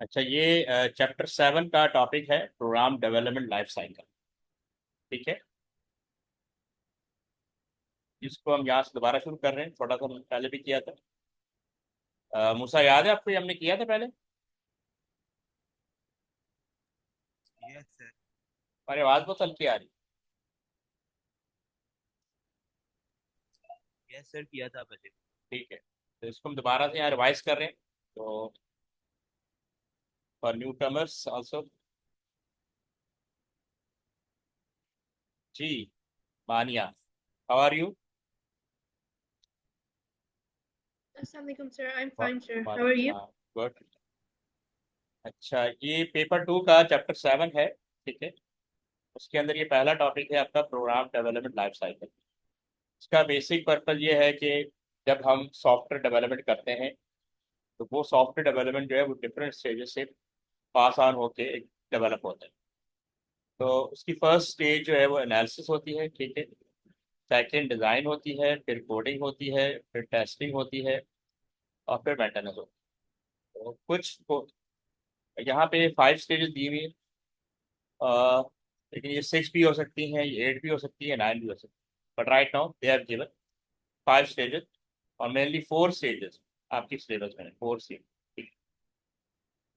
अच्छा, ये चैप्टर 7 का टॉपिक है प्रोग्राम डेवलपमेंट लाइफ साइकिल। ठीक है। इसको हम यहाँ से दोबारा शुरू कर रहे हैं। थोड़ा सा हमने पहले भी किया था। मूसा, याद है आपको? ये हमने किया था पहले। Yes sir. हमारी आवाज़ बहुत हल्की आ रही। यस सर, किया था पहले। ठीक है, तो इसको हम दोबारा से यहाँ रिवाइज कर रहे हैं। तो फॉर न्यू कमर्स ऑल्सो। जी, Maniya, how are you? Assalamualaikum, sir. I'm fine, sir. How are you? Good. अच्छा, ये पेपर 2 का चैप्टर 7 है। ठीक है। उसके अंदर ये पहला टॉपिक है आपका प्रोग्राम डेवलपमेंट लाइफ साइकिल। इसका बेसिक पर्पज ये है कि जब हम सॉफ्टवेयर डेवलपमेंट करते हैं तो वो सॉफ्टवेयर डेवलपमेंट जो है वो डिफरेंट स्टेजेस से पास ऑन होके डेवलप होता है। तो उसकी फर्स्ट स्टेज जो है वो एनालिसिस होती है। ठीक है। सेकेंड डिज़ाइन होती है, फिर कोडिंग होती है, फिर टेस्टिंग होती है, और फिर मेंटेनेंस होती है। तो यहाँ पे 5 स्टेजेस दी हुई है। अ, लेकिन ये 6 भी हो सकती हैं, ये 8 भी हो सकती है, 9 भी हो सकती है, but right now they have given 5 stages. और मेनली 4 स्टेजेस आपकी सिलेबस में है, 4 स्टेज।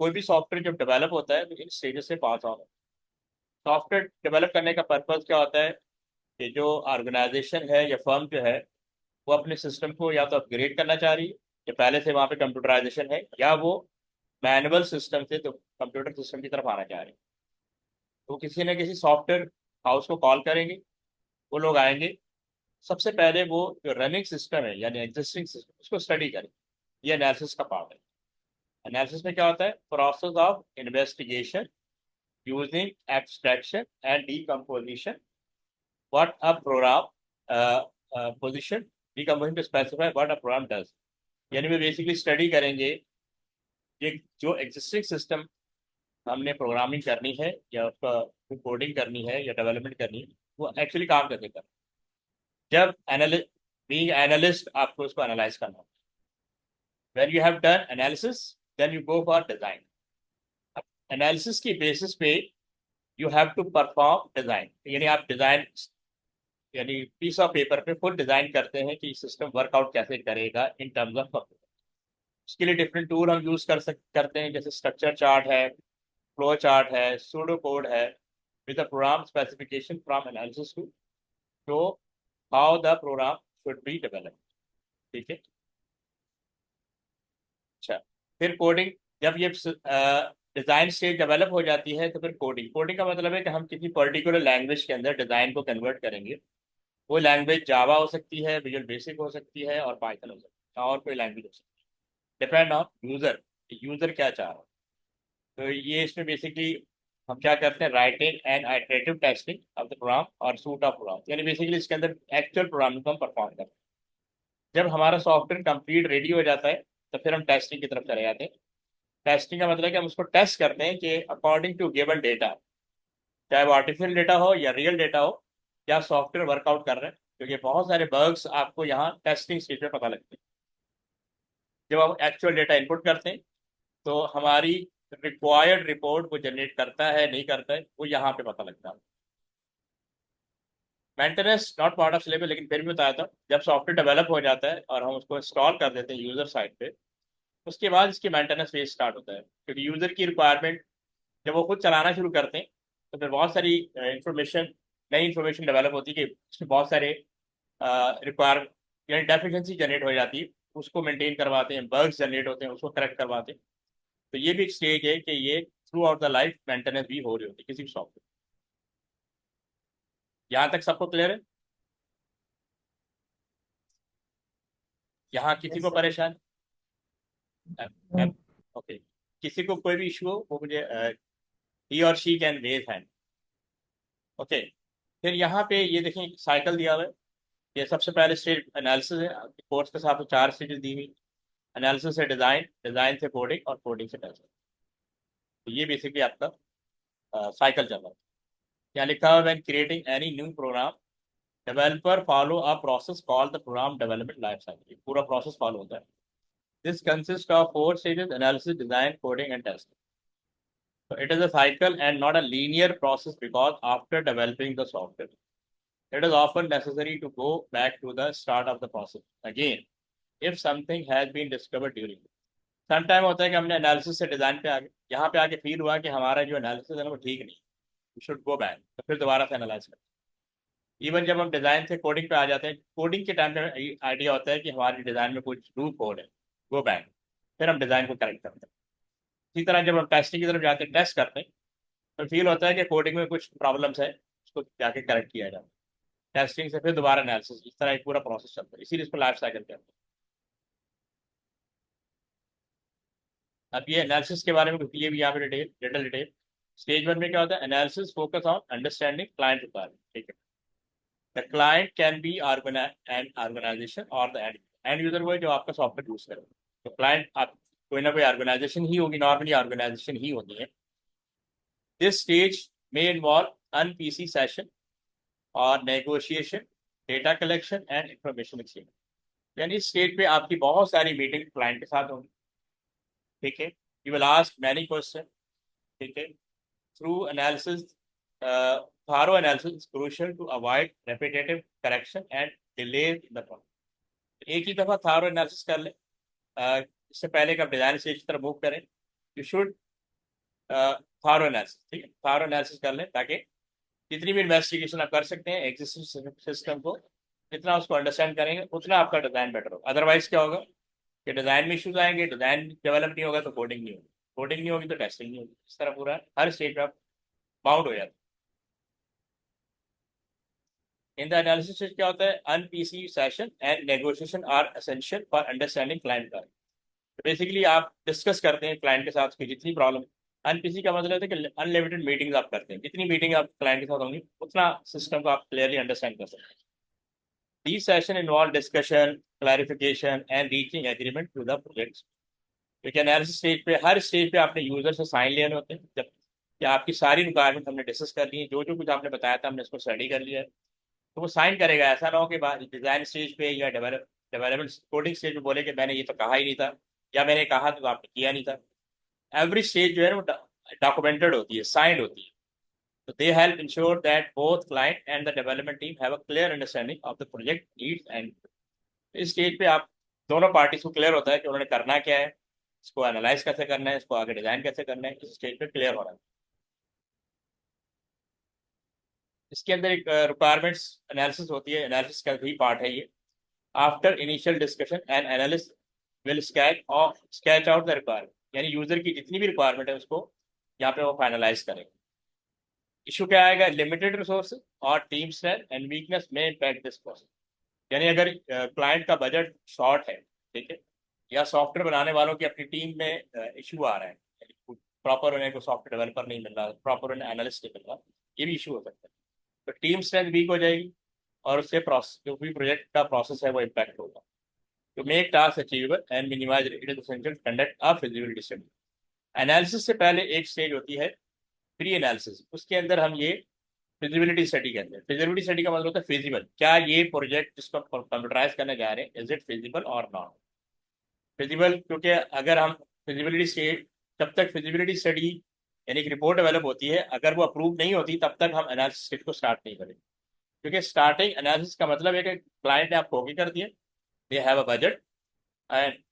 कोई भी सॉफ्टवेयर जब डेवलप होता है तो इन स्टेजेस से पास ऑन। सॉफ्टवेयर डेवलप करने का पर्पज क्या होता है कि जो ऑर्गेनाइजेशन है या फर्म जो है वो अपने सिस्टम को या तो अपग्रेड करना चाह रही है, या पहले से वहाँ पे कंप्यूटराइजेशन है, या वो मैनुअल सिस्टम से तो कंप्यूटर सिस्टम की तरफ आना चाह रही है। तो किसी न किसी सॉफ्टवेयर हाउस को कॉल करेंगे, वो लोग आएंगे। सबसे पहले वो जो रनिंग सिस्टम है यानी एग्जिस्टिंग सिस्टम उसको स्टडी करें। ये एनालिसिस का पार्ट है। एनालिसिस में क्या होता है? Process of investigation using abstraction and decomposition what a program position decomposition to specify what a program does. यानी वे बेसिकली स्टडी करेंगे ये जो एग्जिस्टिंग सिस्टम हमने प्रोग्रामिंग करनी है या उसका कोडिंग करनी है या डेवलपमेंट करनी है, वो एक्चुअली काम कैसे कर। जब एनालिस्ट बीइंग एनालिस्ट आपको उसको एनालाइज करना हो। When you have done analysis then you go for design. Analysis की बेसिस पे you have to perform design, यानी आप डिजाइन यानी पीस ऑफ पेपर पे खुद डिजाइन करते हैं कि सिस्टम वर्कआउट कैसे करेगा इन टर्म्स ऑफ कंप्यूटर। उसके लिए डिफरेंट टूल हम यूज करते हैं, जैसे स्ट्रक्चर चार्ट है, फ्लो चार्ट है, सूडो कोड है, with the program specification from analysis to show how the program should be developed. ठीक है। अच्छा, फिर कोडिंग। जब ये डिजाइन स्टेज डेवलप हो जाती है तो फिर कोडिंग। कोडिंग का मतलब है कि हम किसी पर्टिकुलर लैंग्वेज के अंदर डिजाइन को कन्वर्ट करेंगे। वो लैंग्वेज जावा हो सकती है, विजुअल बेसिक हो सकती है, और पाइथन हो सकती है, और कोई लैंग्वेज हो सकती है, डिपेंड ऑन यूजर। यूजर क्या चाह रहा है। तो ये इसमें बेसिकली हम क्या करते हैं? Writing and iterative testing of the program और सूट ऑफ प्रोग्राम, यानी बेसिकली इसके अंदर एक्चुअल प्रोग्रामिंग को हम परफॉर्म करते हैं। जब हमारा सॉफ्टवेयर कंप्लीट रेडी हो जाता है तो फिर हम टेस्टिंग की तरफ चले जाते हैं। टेस्टिंग का मतलब है कि हम उसको टेस्ट करते हैं कि अकॉर्डिंग टू गिवन डेटा, चाहे वो आर्टिफिशियल डेटा हो या रियल डेटा हो, क्या सॉफ्टवेयर वर्कआउट कर रहे हैं। क्योंकि बहुत सारे बग्स आपको यहाँ टेस्टिंग स्टेज पे पता लगते हैं। जब हम एक्चुअल डेटा इनपुट करते हैं तो हमारी रिक्वायर्ड रिपोर्ट वो जनरेट करता है नहीं करता है, वो यहाँ पे पता लगता है। Maintenance not part of syllabus, लेकिन फिर भी बताया था, जब सॉफ्टवेयर डेवलप हो जाता है और हम उसको इंस्टॉल कर देते हैं यूजर साइड पे, उसके बाद इसकी मेंटेनेंस फेज स्टार्ट होता है। क्योंकि यूजर की रिक्वायरमेंट जब वो खुद चलाना शुरू करते हैं तो फिर बहुत सारी इंफॉर्मेशन, नई इंफॉर्मेशन डेवलप होती है कि उसमें बहुत सारे रिक्वायर यानी डेफिशिएंसी जनरेट हो जाती है। उसको मेंटेन करवाते हैं, बग्स जनरेट होते हैं उसको करेक्ट करवाते हैं। तो ये भी एक स्टेज है कि ये through out the life maintenance भी हो रही होती है किसी भी सॉफ्टवेयर। यहाँ तक सबको क्लियर है? यहाँ किसी यस को सर। परेशान? ओके। किसी को कोई भी इशू हो वो मुझे ही और she can raise hand. Okay. फिर यहाँ पे ये देखें साइकिल दिया हुआ है। ये सबसे पहले स्टेज एनालिसिस है। कोर्स के साथ 4 स्टेजेस दी हुई। एनालिसिस से डिजाइन, डिजाइन से कोडिंग, और कोडिंग से टेस्ट। तो ये बेसिकली आपका साइकिल चल रहा है। यहाँ लिखा हुआ है when creating any new program developer follow a process called the program development life cycle. पूरा प्रोसेस फॉलो होता है। This consist of 4 stages: analysis, design, coding and test. So it is a cycle and not a linear process because after developing the software, it is often necessary to go back to the start of the process again if something has been discovered during. Sometime होता है कि हमने analysis से design पे आगे यहाँ पे आके फील हुआ कि हमारा जो एनालिसिस है ना वो ठीक नहीं, वी शुड गो बैक, तो फिर दोबारा से एनालाइज करते हैं। इवन जब हम डिजाइन से कोडिंग पे आ जाते हैं, कोडिंग के टाइम पे आइडिया होता है कि हमारी डिजाइन में कुछ लूप होल है, गो बैक, फिर हम डिजाइन को करेक्ट करते हैं। इसी तरह जब हम टेस्टिंग की तरफ जाते हैं, टेस्ट करते हैं, तो फील होता है कि कोडिंग में कुछ प्रॉब्लम्स है, उसको जाके करेक्ट किया जाए, टेस्टिंग से फिर दोबारा एनालिसिस, इस तरह एक पूरा प्रोसेस चलता है, इसीलिए इसको लाइफ साइकिल कहते हैं। अब ये एनालिसिस के बारे में कुछ ये भी यहाँ पे डिटेल डिटेल। स्टेज 1 में क्या होता है? Analysis focus on understanding client requirement, ठीक है। The client can be an organisation और द एंड यूजर वो है जो आपका सॉफ्टवेयर यूज करे। तो क्लाइंट आप कोई ना कोई ऑर्गेनाइजेशन ही होगी, नॉर्मली ऑर्गेनाइजेशन ही होती है। दिस स्टेज में इन्वॉल्व अनपीसी सेशन और negotiation, data collection and information exchange. यानी इस स्टेज पे आपकी बहुत सारी मीटिंग क्लाइंट के साथ होंगी, ठीक है। You will ask many question, ठीक है। Through analysis, thorough analysis is crucial to avoid repetitive correction and delays in the process। एक ही दफा thorough analysis कर ले, इससे पहले कि आप डिजाइन स्टेज की तरफ मूव करें, यू शुड thorough analysis, ठीक है, thorough analysis कर लें ताकि जितनी भी इन्वेस्टिगेशन आप कर सकते हैं एग्जिस्टिंग सिस्टम को, जितना उसको अंडरस्टैंड करेंगे उतना आपका डिजाइन बेटर होगा। अदरवाइज क्या होगा कि डिजाइन में इश्यूज आएंगे, डिजाइन डेवलप नहीं होगा तो कोडिंग नहीं होगी, कोडिंग नहीं होगी तो टेस्टिंग नहीं होगी, इस तरह पूरा हर स्टेज पे आप बाउंड हो जाते हैं। इन द एनालिसिस स्टेज क्या होता है? अनपीसी session and negotiation are essential for understanding client का। बेसिकली आप डिस्कस करते हैं क्लाइंट के साथ की जितनी प्रॉब्लम। अनपीसी का मतलब है कि अनलिमिटेड मीटिंग्स आप करते हैं, जितनी मीटिंग आप क्लाइंट के साथ होंगी उतना सिस्टम को आप क्लियरली अंडरस्टैंड कर सकते हैं। These sessions involve discussion, clarification, and reaching agreement to the projects। क्योंकि एनालिसिस स्टेज पे, हर स्टेज पे आपने यूजर से साइन लेने होते हैं, जब कि आपकी सारी रिक्वायरमेंट हमने डिस्कस कर ली है, जो जो कुछ आपने बताया था हमने इसको स्टडी कर लिया है, तो वो साइन करेगा। ऐसा ना हो कि बाद डिजाइन स्टेज पे या डेवलपमेंट कोडिंग स्टेज पे बोले कि मैंने ये तो कहा ही नहीं था, या मैंने कहा तो आपने किया नहीं था। एवरी स्टेज जो है वो डॉक्यूमेंटेड होती है, साइंड होती है। So they help ensure that both client and the development team have a clear understanding of the project needs and इस स्टेज पे आप दोनों पार्टीज को क्लियर होता है कि उन्होंने करना क्या है, इसको एनालाइज कैसे करना है, इसको आगे डिजाइन कैसे करना है, इस स्टेज पे क्लियर हो रहा है। इसके अंदर एक रिक्वायरमेंट्स एनालिसिस होती है, एनालिसिस का भी पार्ट है ये। After initial discussion and analyst will sketch out the requirement, यानी यूजर की जितनी भी रिक्वायरमेंट है उसको यहाँ पे वो फाइनलाइज करेंगे। इशू क्या आएगा? लिमिटेड रिसोर्सेज और टीम स्ट्रेंथ एंड वीकनेस में इम्पैक्ट दिस प्रोसेस। यानी अगर क्लाइंट का बजट शॉर्ट है, ठीक है, या सॉफ्टवेयर बनाने वालों की अपनी टीम में इशू आ रहा है, प्रॉपर उन्हें को सॉफ्टवेयर डेवलपर नहीं मिल रहा, प्रॉपर उन्हें एनालिस्ट नहीं मिल रहा, ये भी इशू हो सकता है। तो टीम स्ट्रेंथ वीक हो जाएगी और उससे प्रोसेस, जो भी प्रोजेक्ट का प्रोसेस है वो इम्पैक्ट होगा। तो make task achievable and minimise it is essential conduct a feasibility study. Analysis से पहले एक स्टेज होती है प्री एनालिसिस, उसके अंदर हम ये फिजिबिलिटी स्टडी कहते हैं। फिजिबिलिटी स्टडी का मतलब होता है फिजिबल, क्या ये प्रोजेक्ट जिसको हम कंप्यूटराइज करने जा रहे हैं इज इट फिजिबल और नॉट फिजिबल। क्योंकि अगर हम फिजिबिलिटी स्टेज, जब तक फिजिबिलिटी स्टडी यानी कि रिपोर्ट डेवलप होती है, अगर वो अप्रूव नहीं होती तब तक हम एनालिसिस स्टेज को स्टार्ट नहीं करेंगे। क्योंकि स्टार्टिंग एनालिसिस का मतलब है कि क्लाइंट ने आपको ओके कर दिया, they have a budget and,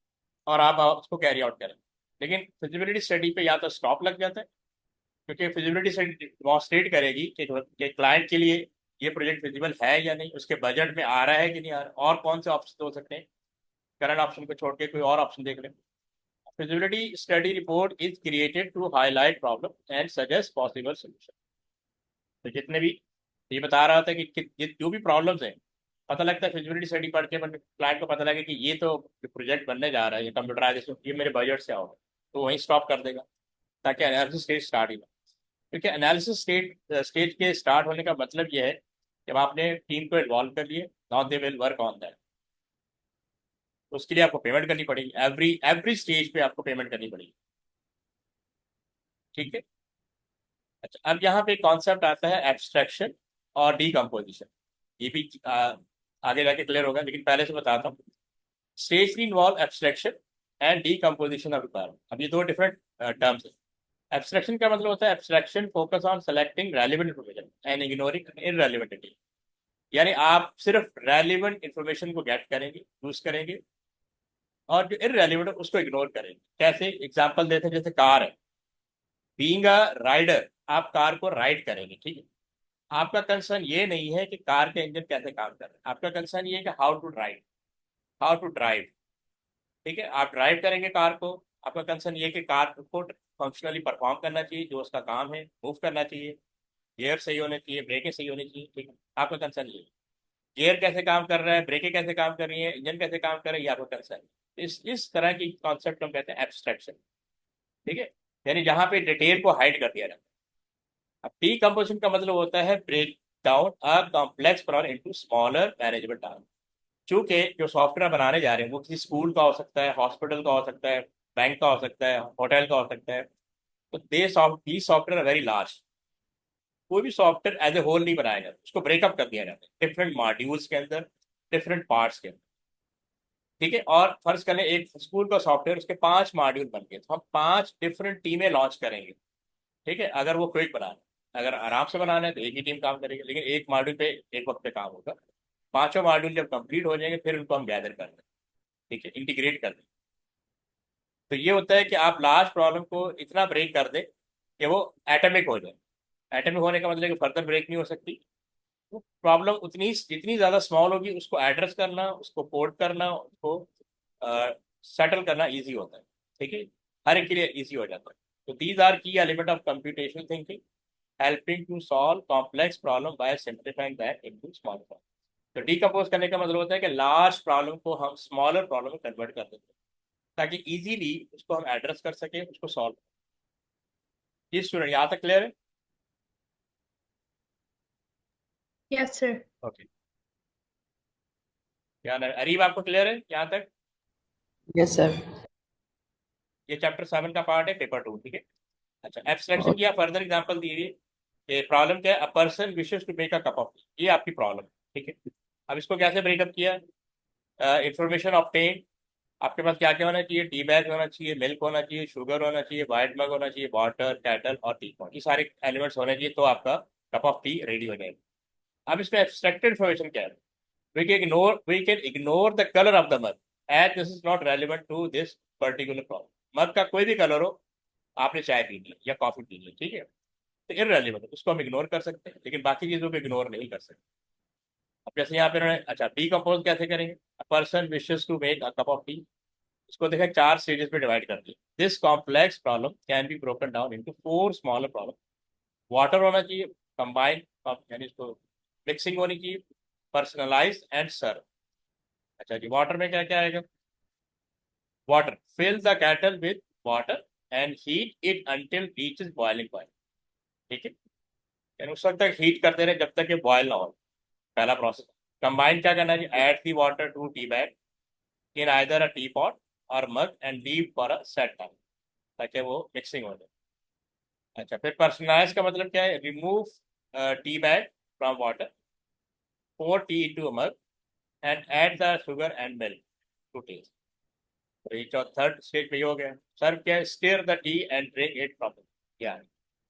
और आप उसको कैरी आउट करें। लेकिन फिजिबिलिटी स्टडी पे या तो स्टॉप लग जाता है, क्योंकि फिजिबिलिटी स्टडी डेमोन्स्ट्रेट करेगी कि क्लाइंट के लिए ये प्रोजेक्ट फिजिबल है या नहीं, उसके बजट में आ रहा है कि नहीं आ रहा, और कौन से ऑप्शन हो सकते हैं, करंट ऑप्शन को छोड़ के कोई और ऑप्शन देख लें। Feasibility study report is created to highlight problem and suggest possible solution. तो जितने भी, ये बता रहा था कि जो भी प्रॉब्लम्स हैं, पता लगता है फिजिबिलिटी स्टडी पढ़ के क्लाइंट को पता लगे कि ये तो प्रोजेक्ट बनने जा रहा है, ये कंप्यूटराइजेशन, ये मेरे बजट से आओगे, तो वहीं स्टॉप कर देगा ताकि एनालिसिस स्टेज स्टार्ट ही ना। क्योंकि एनालिसिस स्टेज के स्टार्ट होने का मतलब ये है कि आपने टीम को इन्वॉल्व कर लिए, now they will work on that. उसके लिए आपको पेमेंट करनी पड़ेगी, एवरी स्टेज पे आपको पेमेंट करनी पड़ेगी, ठीक है। अच्छा, अब यहाँ पे कॉन्सेप्ट आता है एब्स्ट्रैक्शन और डीकम्पोजिशन। ये भी आगे जाके क्लियर होगा, लेकिन पहले से बताता हूँ। Stage 3 involve abstraction and decomposition of requirement. अब ये दो डिफरेंट टर्म्स हैं। एब्स्ट्रैक्शन का मतलब होता है abstraction focus on selecting relevant information and ignoring irrelevant. यानी आप सिर्फ रेलिवेंट इन्फॉर्मेशन को गेट करेंगे, यूज करेंगे, और जो इररेलेवेंट उसको इग्नोर करेंगे। कैसे? एग्जांपल देते हैं, जैसे कार है, बीइंग अ राइडर आप कार को राइड करेंगे, ठीक है। आपका कंसर्न ये नहीं है कि कार के इंजन कैसे काम कर रहे हैं, आपका कंसर्न ये है कि how to ride, how to drive. ठीक है, आप ड्राइव करेंगे कार को। आपका कंसर्न ये है कि कार को फंक्शनली परफॉर्म करना चाहिए, जो उसका काम है, मूव करना चाहिए, गियर सही होने चाहिए, ब्रेकें सही होनी चाहिए, ठीक है। आपका कंसर्न ये है। गियर कैसे काम कर रहा है, ब्रेकें कैसे काम कर रही है, इंजन कैसे काम कर रही है, ये आपका कंसर्न है। इस तरह की कॉन्सेप्ट हम कहते हैं एब्स्ट्रैक्शन। ठीक है, यानी जहां पे डिटेल को हाइड कर दिया जाता है। अब डीकम्पोजिशन का मतलब होता है break down a complex problem into smaller manageable task. चूंकि जो सॉफ्टवेयर बनाने जा रहे हैं वो किसी स्कूल का हो सकता है, हॉस्पिटल का हो सकता है, बैंक का हो सकता है, होटल का हो सकता है। तो दी सॉफ्टवेयर वेरी लार्ज। कोई भी सॉफ्टवेयर एज ए होल नहीं बनाया जाता, उसको ब्रेकअप कर दिया जाता है डिफरेंट मॉड्यूल्स के अंदर, डिफरेंट पार्ट्स के अंदर। ठीक है, और फर्ज करें एक स्कूल का सॉफ्टवेयर, उसके 5 मॉड्यूल बन गए, तो हम 5 डिफरेंट टीमें लॉन्च करेंगे। ठीक है, अगर वो क्विक बनाना है, अगर आराम से बनाना है तो एक ही टीम काम करेगी, लेकिन एक मॉड्यूल पे एक वक्त पे काम होगा। पांचों मॉड्यूल जब कंप्लीट हो जाएंगे फिर उनको हम गैदर कर दें, ठीक है, इंटीग्रेट कर दें। तो ये होता है कि आप लार्ज प्रॉब्लम को इतना ब्रेक कर दें कि वो एटमिक हो जाए। एटमिक होने का मतलब है कि फर्दर ब्रेक नहीं हो सकती। वो प्रॉब्लम उतनी जितनी ज़्यादा स्मॉल होगी, उसको एड्रेस करना, उसको कोड करना, उसको सेटल करना इजी होता है। ठीक है, हर एक के लिए इजी हो जाता है। तो these are key element of computational thinking, helping to solve complex problem by simplifying that into small problem. तो डिकम्पोज करने का मतलब होता है कि लार्ज प्रॉब्लम को हम स्मॉलर प्रॉब्लम में कन्वर्ट कर देते हैं, ताकि इजीली उसको हम एड्रेस कर सकें, उसको सॉल्व। ये स्टूडेंट यहाँ तक क्लियर है? Yes, sir. ओके, क्या अरीब आपको क्लियर है यहाँ तक? Yes, sir. ये चैप्टर 7 का पार्ट है, पेपर 2, ठीक है। अच्छा, एब्स्ट्रैक्शन Okay. की आप फर्दर एग्जांपल दीजिए कि प्रॉब्लम क्या है, a person wishes to make a cup of tea, ये आपकी प्रॉब्लम, ठीक है। अब इसको कैसे ब्रेकअप किया? इंफॉर्मेशन ऑब्टेन, आपके पास क्या क्या होना चाहिए, टी बैग होना चाहिए, मिल्क होना चाहिए, शुगर होना चाहिए, वाइट मग होना चाहिए, वाटर, कैटल और टी पॉट, ये सारे एलिमेंट्स होने चाहिए, तो आपका कप ऑफ टी रेडी हो जाएगा। अब इसमें एब्स्ट्रैक्टेड इन्फॉर्मेशन क्या है? We can ignore the colour of the mug as this is not relevant to this particular problem. Mug का कोई भी कलर हो, आपने चाय पी ली या कॉफी पी ली, ठीक है, तो इररेलेवेंट है, उसको हम इग्नोर कर सकते हैं, लेकिन बाकी चीज़ों को इग्नोर नहीं कर सकते। अब जैसे यहाँ पे उन्होंने, अच्छा, डीकम्पोज कैसे करेंगे? A person wishes to make a cup of tea, इसको देखा 4 स्टेजेस में डिवाइड कर दिया। This complex problem can be broken down into 4 smaller problem. Water होना चाहिए, कंबाइन, यानी इसको मिक्सिंग होनी चाहिए, पर्सनलाइज एंड सर्व। अच्छा जी, वाटर में क्या क्या आएगा? Water, fill the kettle with water and heat it until reaches boiling point. ठीक है, यानी उस वक्त तक हीट करते रहे जब तक ये बॉयल ना हो। पहला प्रोसेस। कंबाइन क्या करना है? Add the water to tea bag in either a tea pot और mug and leave for a set time, ताकि वो मिक्सिंग हो जाए। अच्छा, फिर पर्सनलाइज का मतलब क्या है? Remove tea bag from water, pour tea into a mug and add the sugar and milk to taste. तो ये थर्ड स्टेज पे ही हो गया। सर्व क्या है? Stir the tea and drink it properly.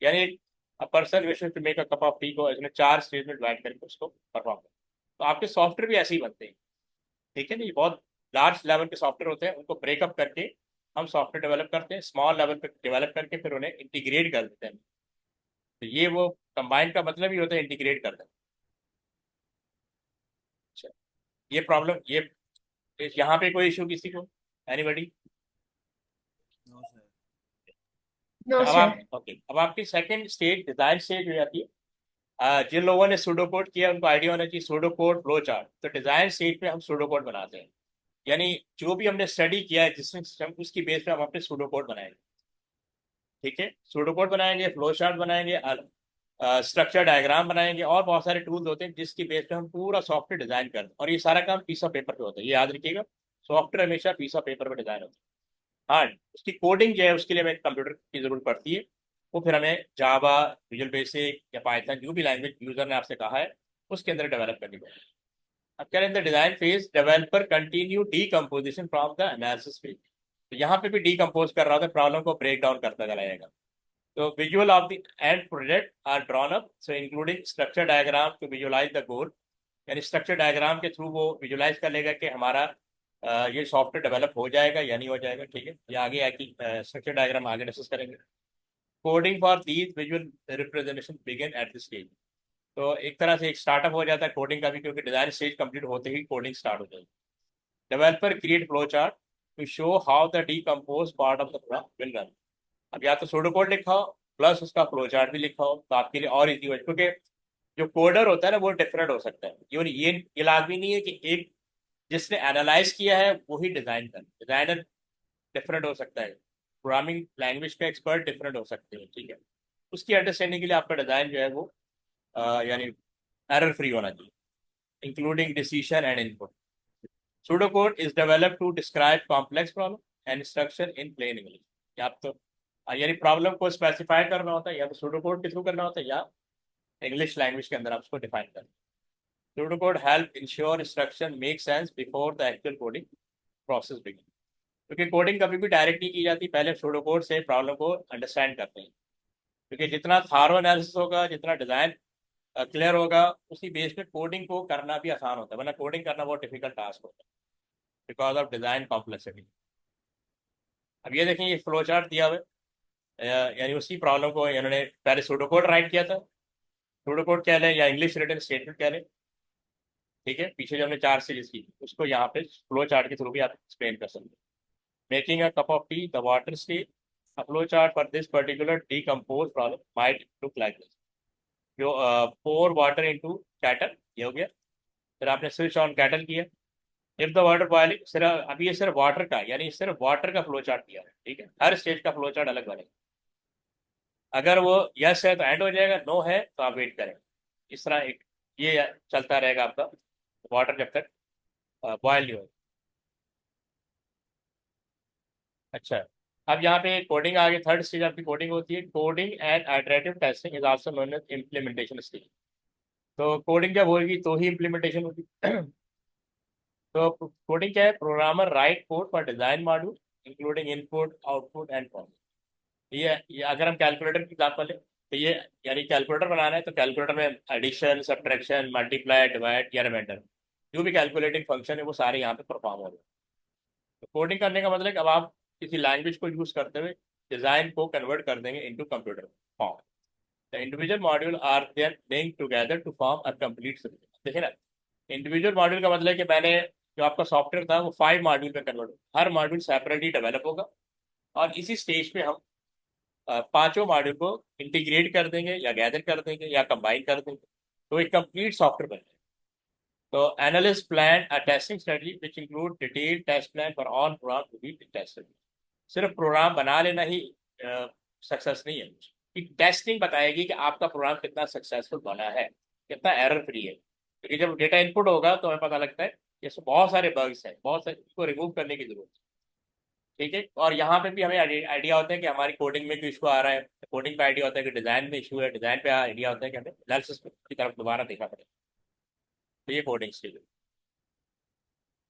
यानी a person wishes to make a cup of tea को इसने 4 स्टेज में डिवाइड करके उसको परफॉर्म कर। तो आपके सॉफ्टवेयर भी ऐसे ही बनते हैं, ठीक है ना। ये बहुत लार्ज लेवल के सॉफ्टवेयर होते हैं, उनको ब्रेकअप करके हम सॉफ्टवेयर डेवलप करते हैं, स्मॉल लेवल पे डेवलप करके फिर उन्हें इंटीग्रेट कर देते हैं। तो ये वो कंबाइन का मतलब ही होता है इंटीग्रेट कर देना। अच्छा, ये प्रॉब्लम, ये यहाँ पे कोई इशू किसी को? एनीबडी? No sir. No, अब sir. आप, ओके, अब आपकी सेकंड स्टेज डिजाइन स्टेज हो जाती है। जिन लोगों ने सूडो कोड किया उनको आइडिया होना चाहिए सूडो कोड फ्लो चार्ट। तो डिजाइन स्टेज पे हम सूडो कोड बनाते हैं, यानी जो भी हमने स्टडी किया है जिस सिस्टम, उसकी बेस पे हम अपने सूडो कोड बनाएंगे। ठीक है, सूडो कोड बनाएंगे, फ्लो चार्ट बनाएंगे, स्ट्रक्चर डायग्राम बनाएंगे, और बहुत सारे टूल्स होते हैं जिसकी बेस पे हम पूरा सॉफ्टवेयर डिजाइन करते हैं। और ये सारा काम पीस ऑफ पेपर पे होता है, ये याद रखिएगा, सॉफ्टवेयर हमेशा पीस ऑफ पेपर पे डिजाइन होता है। हाँ, उसकी कोडिंग जो है उसके लिए हमें कंप्यूटर की जरूरत पड़ती है। वो फिर हमें जावा, विजुअल बेसिक या पाइथन, जो भी लैंग्वेज यूजर ने आपसे कहा है उसके अंदर डेवलप करनी पड़ेगी। अब क्या in the design phase developer continue decomposition from the analysis phase. तो यहाँ पे भी डीकम्पोज कर रहा था, प्रॉब्लम को ब्रेक डाउन करता चला जाएगा। तो visual of the end project are drawn up, so including structure diagram to visualize the goal. यानी स्ट्रक्चर डायग्राम के थ्रू वो विजुलाइज कर लेगा कि हमारा ये सॉफ्टवेयर डेवलप हो जाएगा या नहीं हो जाएगा, ठीक है। ये आगे आके स्ट्रक्चर डायग्राम आगे डिस्कस करेंगे। Coding for these visual representation begin at this stage. तो एक तरह से एक स्टार्टअप हो जाता है कोडिंग का भी, क्योंकि डिजाइन स्टेज कंप्लीट होते ही कोडिंग स्टार्ट हो जाएगी। Developer create flow chart to show how the decompose part of the program will run. अब या तो सूडो कोड लिखा हो प्लस उसका फ्लो चार्ट भी लिखा हो, तो आपके लिए और इजी हो, क्योंकि जो कोडर होता है ना वो डिफरेंट हो सकता है। ये लाजमी नहीं है कि एक जिसने एनालाइज किया है वही डिजाइन कर, डिजाइनर डिफरेंट हो सकता है, प्रोग्रामिंग लैंग्वेज का एक्सपर्ट डिफरेंट हो सकते हैं, ठीक है। उसकी अंडरस्टैंडिंग के लिए आपका डिजाइन जो है वो यानी एरर फ्री होना चाहिए, including decision and input. Pseudocode is developed to describe complex problem and instruction in plain English। या तो यानी प्रॉब्लम को स्पेसिफाई करना होता है, या तो pseudocode के थ्रू करना होता है, या इंग्लिश लैंग्वेज के अंदर आप उसको डिफाइन करते हैं। Pseudocode help ensure instruction make sense before the actual coding process begin। क्योंकि कोडिंग कभी भी डायरेक्ट नहीं की जाती, पहले pseudocode से प्रॉब्लम को अंडरस्टैंड करते हैं, क्योंकि जितना थारो एनालिसिस होगा, जितना डिजाइन क्लियर होगा, उसी बेस पे कोडिंग को करना भी आसान होता है, वरना कोडिंग करना बहुत डिफिकल्ट टास्क होता है बिकॉज ऑफ डिजाइन कॉम्प्लेक्सिटी। अब ये देखें, ये फ्लो चार्ट दिया हुआ है, यानी उसी प्रॉब्लम को इन्होंने पहले सूडोकोड राइट किया था, सूडोकोड कह लें या इंग्लिश रिटन स्टेटमेंट कह लें, ठीक है। पीछे जो हमने 4 सीरीज की उसको यहाँ पे फ्लो चार्ट के थ्रू भी आप एक्सप्लेन कर सकते हैं। Making a cup of T the water state, a flow chart for this particular decompose problem might look like this. जो पोर वाटर इनटू कैटल, ये हो गया। फिर आपने स्विच ऑन कैटल किया, इफ द वाटर बॉइलिंग, सिर्फ अभी ये सिर्फ वाटर का, यानी सिर्फ वाटर का फ्लो चार्ट दिया है, ठीक है। हर स्टेज का फ्लो चार्ट अलग बनेगा। अगर वो यस है तो एंड हो जाएगा, नो है तो आप वेट करें। इस तरह एक ये चलता रहेगा आपका वाटर जब तक बॉयल नहीं हो। अच्छा, अब यहाँ पे कोडिंग आगे थर्ड स्टेज आपकी कोडिंग होती है। Coding and iterative testing is also known as implementation stage. तो कोडिंग जब होगी तो ही इम्प्लीमेंटेशन होगी। तो कोडिंग क्या है? Programmer right code for design module including input output and form. ये अगर हम कैलकुलेटर की एग्जाम्पल लें तो ये यानी कैलकुलेटर बनाना है, तो कैलकुलेटर में एडिशन, सब्ट्रैक्शन, मल्टीप्लाई, डिवाइड या रिमाइंडर, जो भी कैलकुलेटिंग फंक्शन है वो सारे यहाँ पे परफॉर्म हो रहे हैं। तो कोडिंग करने का मतलब है कि अब आप किसी लैंग्वेज को यूज करते हुए डिजाइन को कन्वर्ट कर देंगे into computer form. The individual module are there link together to form a complete system. देखिए ना, इंडिविजुअल मॉड्यूल का मतलब है कि मैंने जो आपका सॉफ्टवेयर था वो 5 मॉड्यूल में कन्वर्ट होगा, हर मॉड्यूल सेपरेटली डेवलप होगा, और इसी स्टेज पे हम पांचों मॉड्यूल को इंटीग्रेट कर देंगे या गैदर कर देंगे या कंबाइन कर देंगे, तो एक कंप्लीट सॉफ्टवेयर बन जाएगा। तो analyst plan a testing strategy which include detailed test plan for all program to be tested. सिर्फ प्रोग्राम बना लेना ही सक्सेस नहीं है, कि टेस्टिंग बताएगी कि आपका प्रोग्राम कितना सक्सेसफुल बना है, कितना एरर फ्री है। क्योंकि जब डेटा इनपुट होगा तो हमें पता लगता है कि इसमें बहुत सारे बग्स हैं, बहुत सारे, इसको रिमूव करने की जरूरत है, ठीक है। और यहाँ पे भी हमें आइडिया होता है कि हमारी कोडिंग में कोई इशू आ रहा है, कोडिंग पे आइडिया होता है कि डिजाइन में इशू है, डिजाइन पे आइडिया होता है कि हमें एनालिसिस की तरफ दोबारा देखना पड़ेगा। तो ये कोडिंग स्टेज है।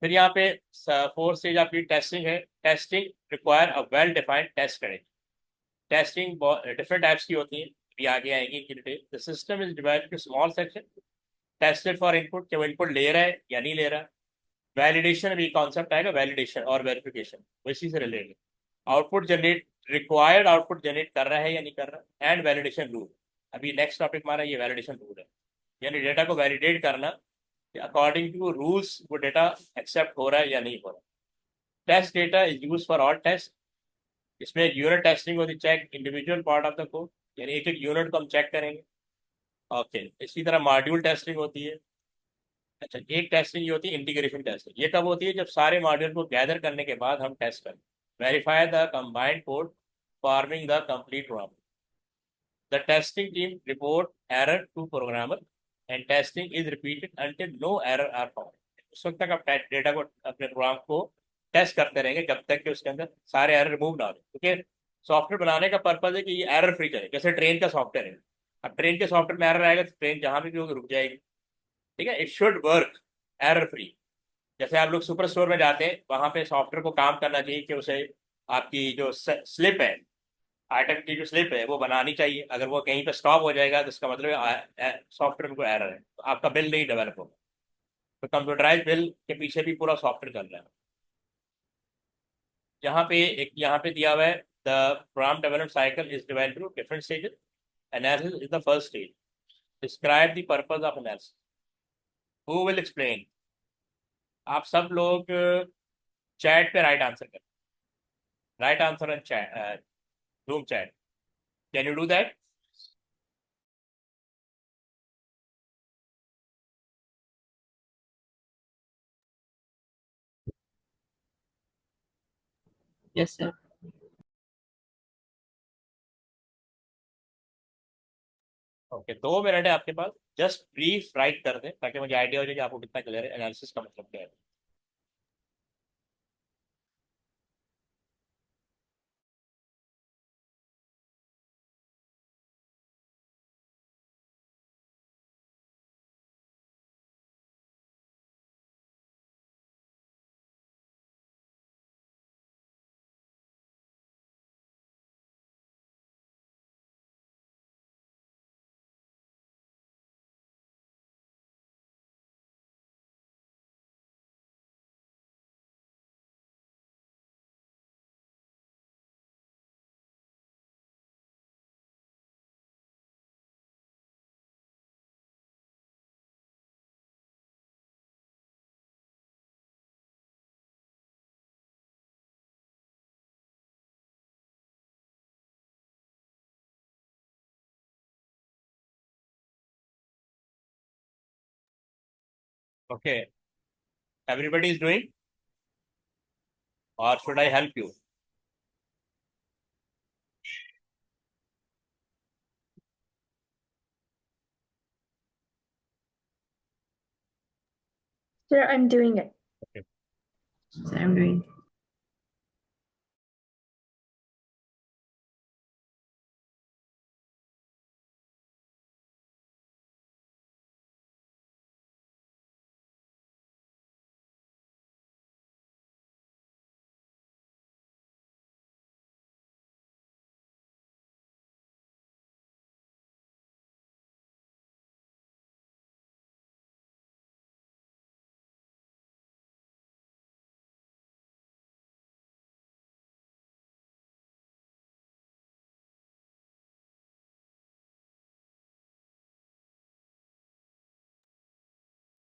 फिर यहाँ पे फोर्थ स्टेज आपकी टेस्टिंग है। Testing require a well defined test strategy. Testing different types की होती है, अभी आगे आएंगी इनकी detail. The system is divided to small section, tested for input, कि वो इनपुट ले रहा है या नहीं ले रहा। वैलिडेशन भी कॉन्सेप्ट आएगा, वैलिडेशन और वेरिफिकेशन इसी से related. Output generate, required output generate कर रहा है या नहीं कर रहा, एंड वैलिडेशन रूल। अभी नेक्स्ट टॉपिक हमारा ये वैलिडेशन रूल है, यानी डेटा को वैलिडेट करना अकॉर्डिंग टू रूल्स वो डेटा एक्सेप्ट हो रहा है या नहीं हो रहा। Test data is use for all test. इसमें यूनिट टेस्टिंग होती है, check individual part of the code, यानी एक एक यूनिट को हम चेक करेंगे। ओके, इसी तरह मॉड्यूल टेस्टिंग होती है। अच्छा, एक टेस्टिंग ये होती है इंटीग्रेशन टेस्टिंग। ये कब होती है? जब सारे मॉड्यूल को गैदर करने के बाद हम टेस्ट करें। Verify the combined code forming the complete program. The testing team report error to programmer and testing is repeated until no error are found. उस वक्त तक आप डेटा को, अपने प्रोग्राम को टेस्ट करते रहेंगे जब तक कि उसके अंदर सारे एरर रिमूव ना हो, क्योंकि सॉफ्टवेयर बनाने का पर्पज है कि ये एरर फ्री चले। जैसे ट्रेन का सॉफ्टवेयर है, अब ट्रेन के सॉफ्टवेयर में एरर आएगा तो ट्रेन जहां भी होगी रुक जाएगी, ठीक है। It should work error free. जैसे आप लोग सुपर स्टोर में जाते हैं, वहां पे सॉफ्टवेयर को काम करना चाहिए कि उसे आपकी जो स्लिप है आइटम की जो स्लिप है वो बनानी चाहिए। अगर वो कहीं पे स्टॉप हो जाएगा तो इसका मतलब सॉफ्टवेयर में कोई एरर है, तो आपका बिल नहीं डेवलप होगा। तो कंप्यूटराइज बिल के पीछे भी पूरा सॉफ्टवेयर चल रहा है। यहाँ पे दिया हुआ है, the program development cycle is divided to different stages. Analysis is the first stage. Describe the purpose of analysis. Who will explain? आप सब लोग चैट पे राइट आंसर करें। Write answer in chat, room chat. Can you do that? Yes, sir. Okay, 2 minute है आपके पास। Just brief right कर दें ताकि मुझे आइडिया हो जाए कि आपको कितना क्लियर है, एनालिसिस का मतलब क्या है। ओके, एवरीबडी इज डूइंग, और should I help you? Sir, I'm doing it. Sir, I'm doing.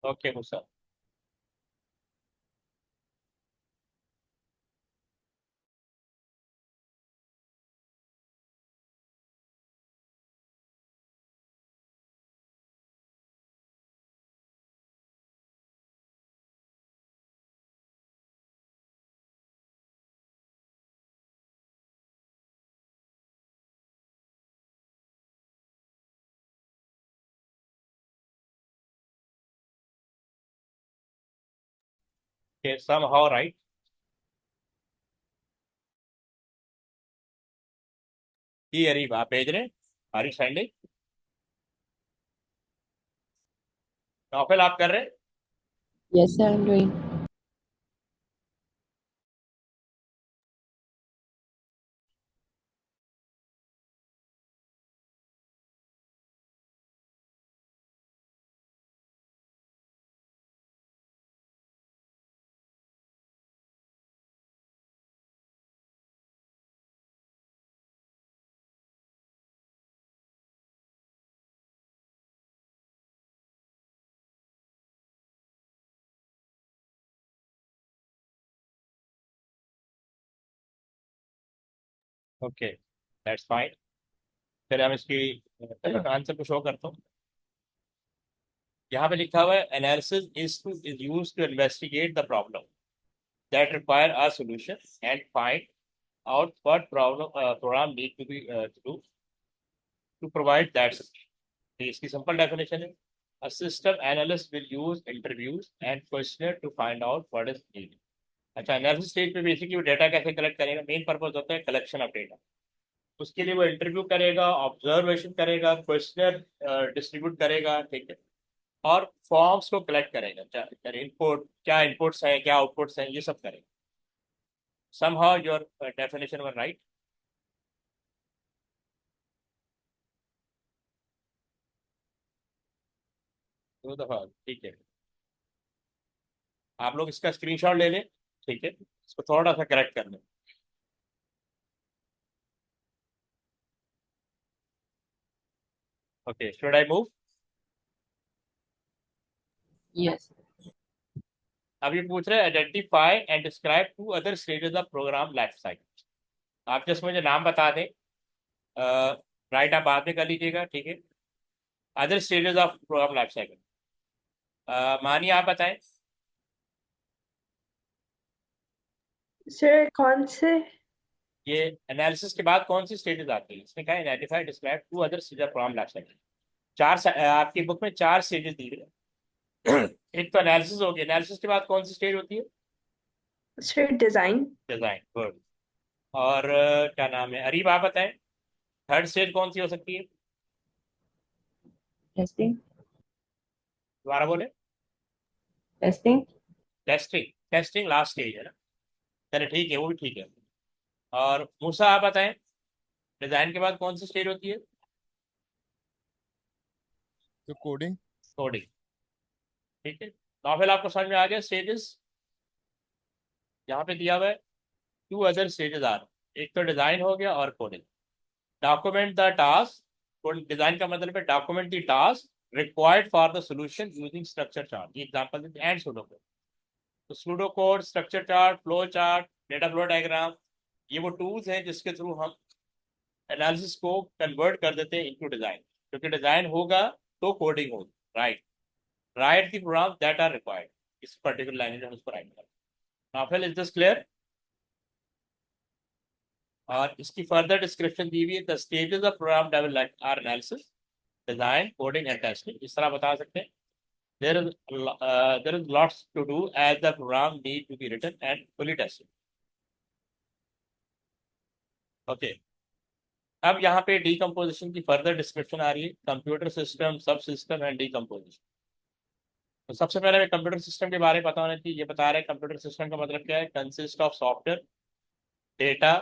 Okay musa, okay, somehow right. ये अरीब आप भेज रहे हैं? Are you sending? नौफल आप कर रहे हैं? Yes, sir, I'm doing. Okay, that's fine. फिर हम इसकी आंसर को शो करता हूँ। यहाँ पे लिखा हुआ है, analysis is used to investigate the problem that require a solution and find out what program need to be to do to provide that solution. तो इसकी सिंपल डेफिनेशन है, a system analyst will use interviews and questionnaire to find out what is needed. अच्छा, analysis stage पे basically वो data कैसे collect करेगा? Main purpose होता है कलेक्शन ऑफ डेटा। उसके लिए वो इंटरव्यू करेगा, ऑब्जर्वेशन करेगा, क्वेश्चनर डिस्ट्रीब्यूट करेगा, ठीक है, और फॉर्म्स को कलेक्ट करेगा। इनपुट क्या इनपुट्स हैं, क्या आउटपुट्स हैं, ये सब करेगा। somehow your definition was right. दो दफा, ठीक है। आप लोग इसका स्क्रीनशॉट ले लें, ठीक है, इसको थोड़ा सा करेक्ट कर लें। Okay, should I move? Yes. अब ये पूछ रहे हैं identify and describe to other stages of program life cycle. आप जस्ट मुझे नाम बता दें, राइट आप बाद में कर लीजिएगा, ठीक है। Other stages of program life cycle, मानिए आप बताएं। Sir, कौन से? ये एनालिसिस के बाद कौन सी स्टेजेस आती है? इसमें कहा identify describe to other stage of program life cycle. आपकी बुक में 4 स्टेजेस दी गई है। एक तो एनालिसिस हो गया, एनालिसिस के बाद कौन सी स्टेज होती है? Sir, design. Design, good. और क्या नाम है, अरीब आप बताएं, थर्ड स्टेज कौन सी हो सकती है? Testing. दोबारा बोले। Testing. Testing, testing last stage है ना? चलो ठीक है, वो भी ठीक है। और मूसा आप बताएं, डिजाइन के बाद कौन सी स्टेज होती है? तो कोडिंग। कोडिंग, ठीक है। नॉवेल आपको समझ में आ गया स्टेजेस? यहाँ पे दिया हुआ है टू अदर स्टेजेस आर, एक तो डिजाइन हो गया और coding. Document the task, design का मतलब है document the task required for the solution using structure chart. ये एग्जांपल एंड सूडो कोड। तो pseudo code, structure chart, flow chart, data flow diagram, ये वो टूल्स हैं जिसके थ्रू हम एनालिसिस को कन्वर्ट कर देते हैं इनटू डिजाइन। क्योंकि डिजाइन होगा तो कोडिंग होगी, right. Write the program that are required, इस पर्टिकुलर लैंग्वेज में उसको राइट करना। Nafil, is this clear? और इसकी फर्दर डिस्क्रिप्शन दी हुई है, the stages of program development are analysis, design, coding and testing. इस तरह बता सकते हैं। there is lots to do as the program need to be written and fully tested. Okay. अब यहाँ पे डीकम्पोजिशन की फर्दर डिस्क्रिप्शन आ रही है, कंप्यूटर सिस्टम, सब सिस्टम एंड डीकम्पोजिशन। तो सबसे पहले कंप्यूटर सिस्टम के बारे में पता होना चाहिए। ये बता रहे हैं कंप्यूटर सिस्टम का मतलब क्या है, consist of software, data,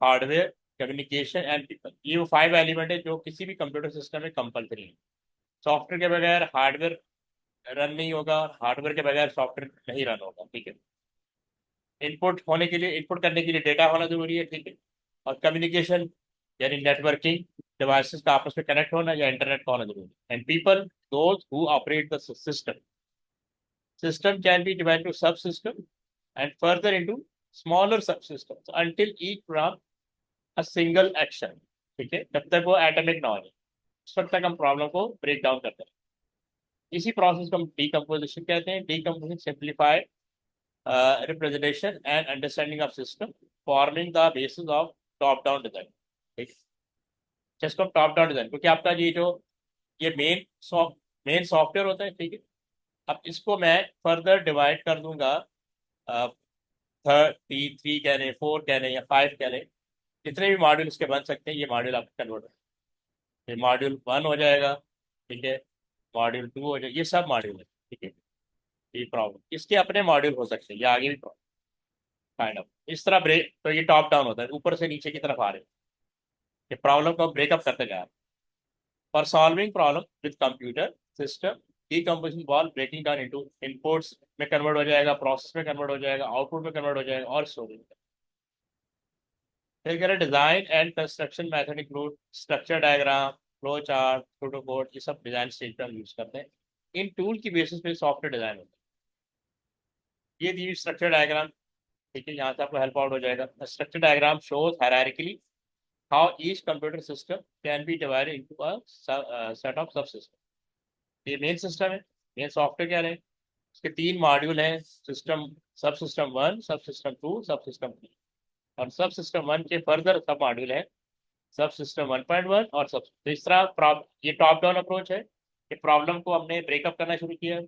hardware, communication and people. ये वो 5 एलिमेंट है जो किसी भी कंप्यूटर सिस्टम में कंपलसरी है। सॉफ्टवेयर के बगैर हार्डवेयर रन नहीं होगा और हार्डवेयर के बगैर सॉफ्टवेयर नहीं रन होगा, ठीक है। इनपुट होने के लिए, इनपुट करने के लिए डेटा होना जरूरी है, ठीक है। और कम्युनिकेशन यानी नेटवर्किंग, डिवाइसेस का आपस में कनेक्ट होना या इंटरनेट का होना जरूरी है। And people, those who operate the system. System can be divided to sub system and further into smaller sub systems until each program a single action, ठीक है। जब तक वो एटॉमिक ना हो जाए उस वक्त तक हम प्रॉब्लम को ब्रेक डाउन करते हैं। इसी प्रोसेस को हम डीकम्पोजिशन कहते हैं। Decomposition simplify representation and understanding of system, forming the basis of top down design, ठीक। जिसको टॉप डाउन डिजाइन, क्योंकि आपका ये मेन सॉफ्टवेयर होता है, ठीक है। अब इसको मैं फर्दर डिवाइड कर दूंगा, थ्री कह लें, 4 कह लें या 5 कह लें, जितने भी मॉड्यूल इसके बन सकते हैं ये मॉड्यूल आपका कन्वर्ट हो, ये मॉड्यूल 1 हो जाएगा, ठीक है, मॉड्यूल 2 हो जाएगा, ये सब मॉड्यूल है, ठीक है। ये प्रॉब्लम, इसके अपने मॉड्यूल हो सकते हैं, ये आगे भी काइंड ऑफ इस तरह ब्रेक। तो ये टॉप डाउन होता है, ऊपर से नीचे की तरफ आ रहे हैं, ये प्रॉब्लम को ब्रेकअप करते जा रहे हैं। For solving problem with computer system, decomposition involve breaking down into inputs में कन्वर्ट हो जाएगा, प्रोसेस में कन्वर्ट हो जाएगा, आउटपुट में कन्वर्ट हो जाएगा और स्टोरेज में। फिर कह रहे design and construction method include structure diagram, flow chart, protocode, ये सब डिजाइन स्टेज पर हम यूज करते हैं। इन टूल की बेसिस पे सॉफ्टवेयर डिजाइन होता है। ये दी स्ट्रक्चर डायग्राम, ठीक है, यहाँ से आपको हेल्प आउट हो जाएगा। Structure diagram shows hierarchically how each computer system can be divided into a set of सब सिस्टम। ये मेन सिस्टम है, मेन सॉफ्टवेयर क्या है, उसके 3 मॉड्यूल हैं, सिस्टम, सब सिस्टम 1, सब सिस्टम 2, सब सिस्टम 3। और सब सिस्टम 1 के फर्दर सब मॉड्यूल हैं, सब सिस्टम 1.1 और सब। तो इस तरह ये टॉप डाउन अप्रोच है। ये प्रॉब्लम को हमने ब्रेकअप करना शुरू किया,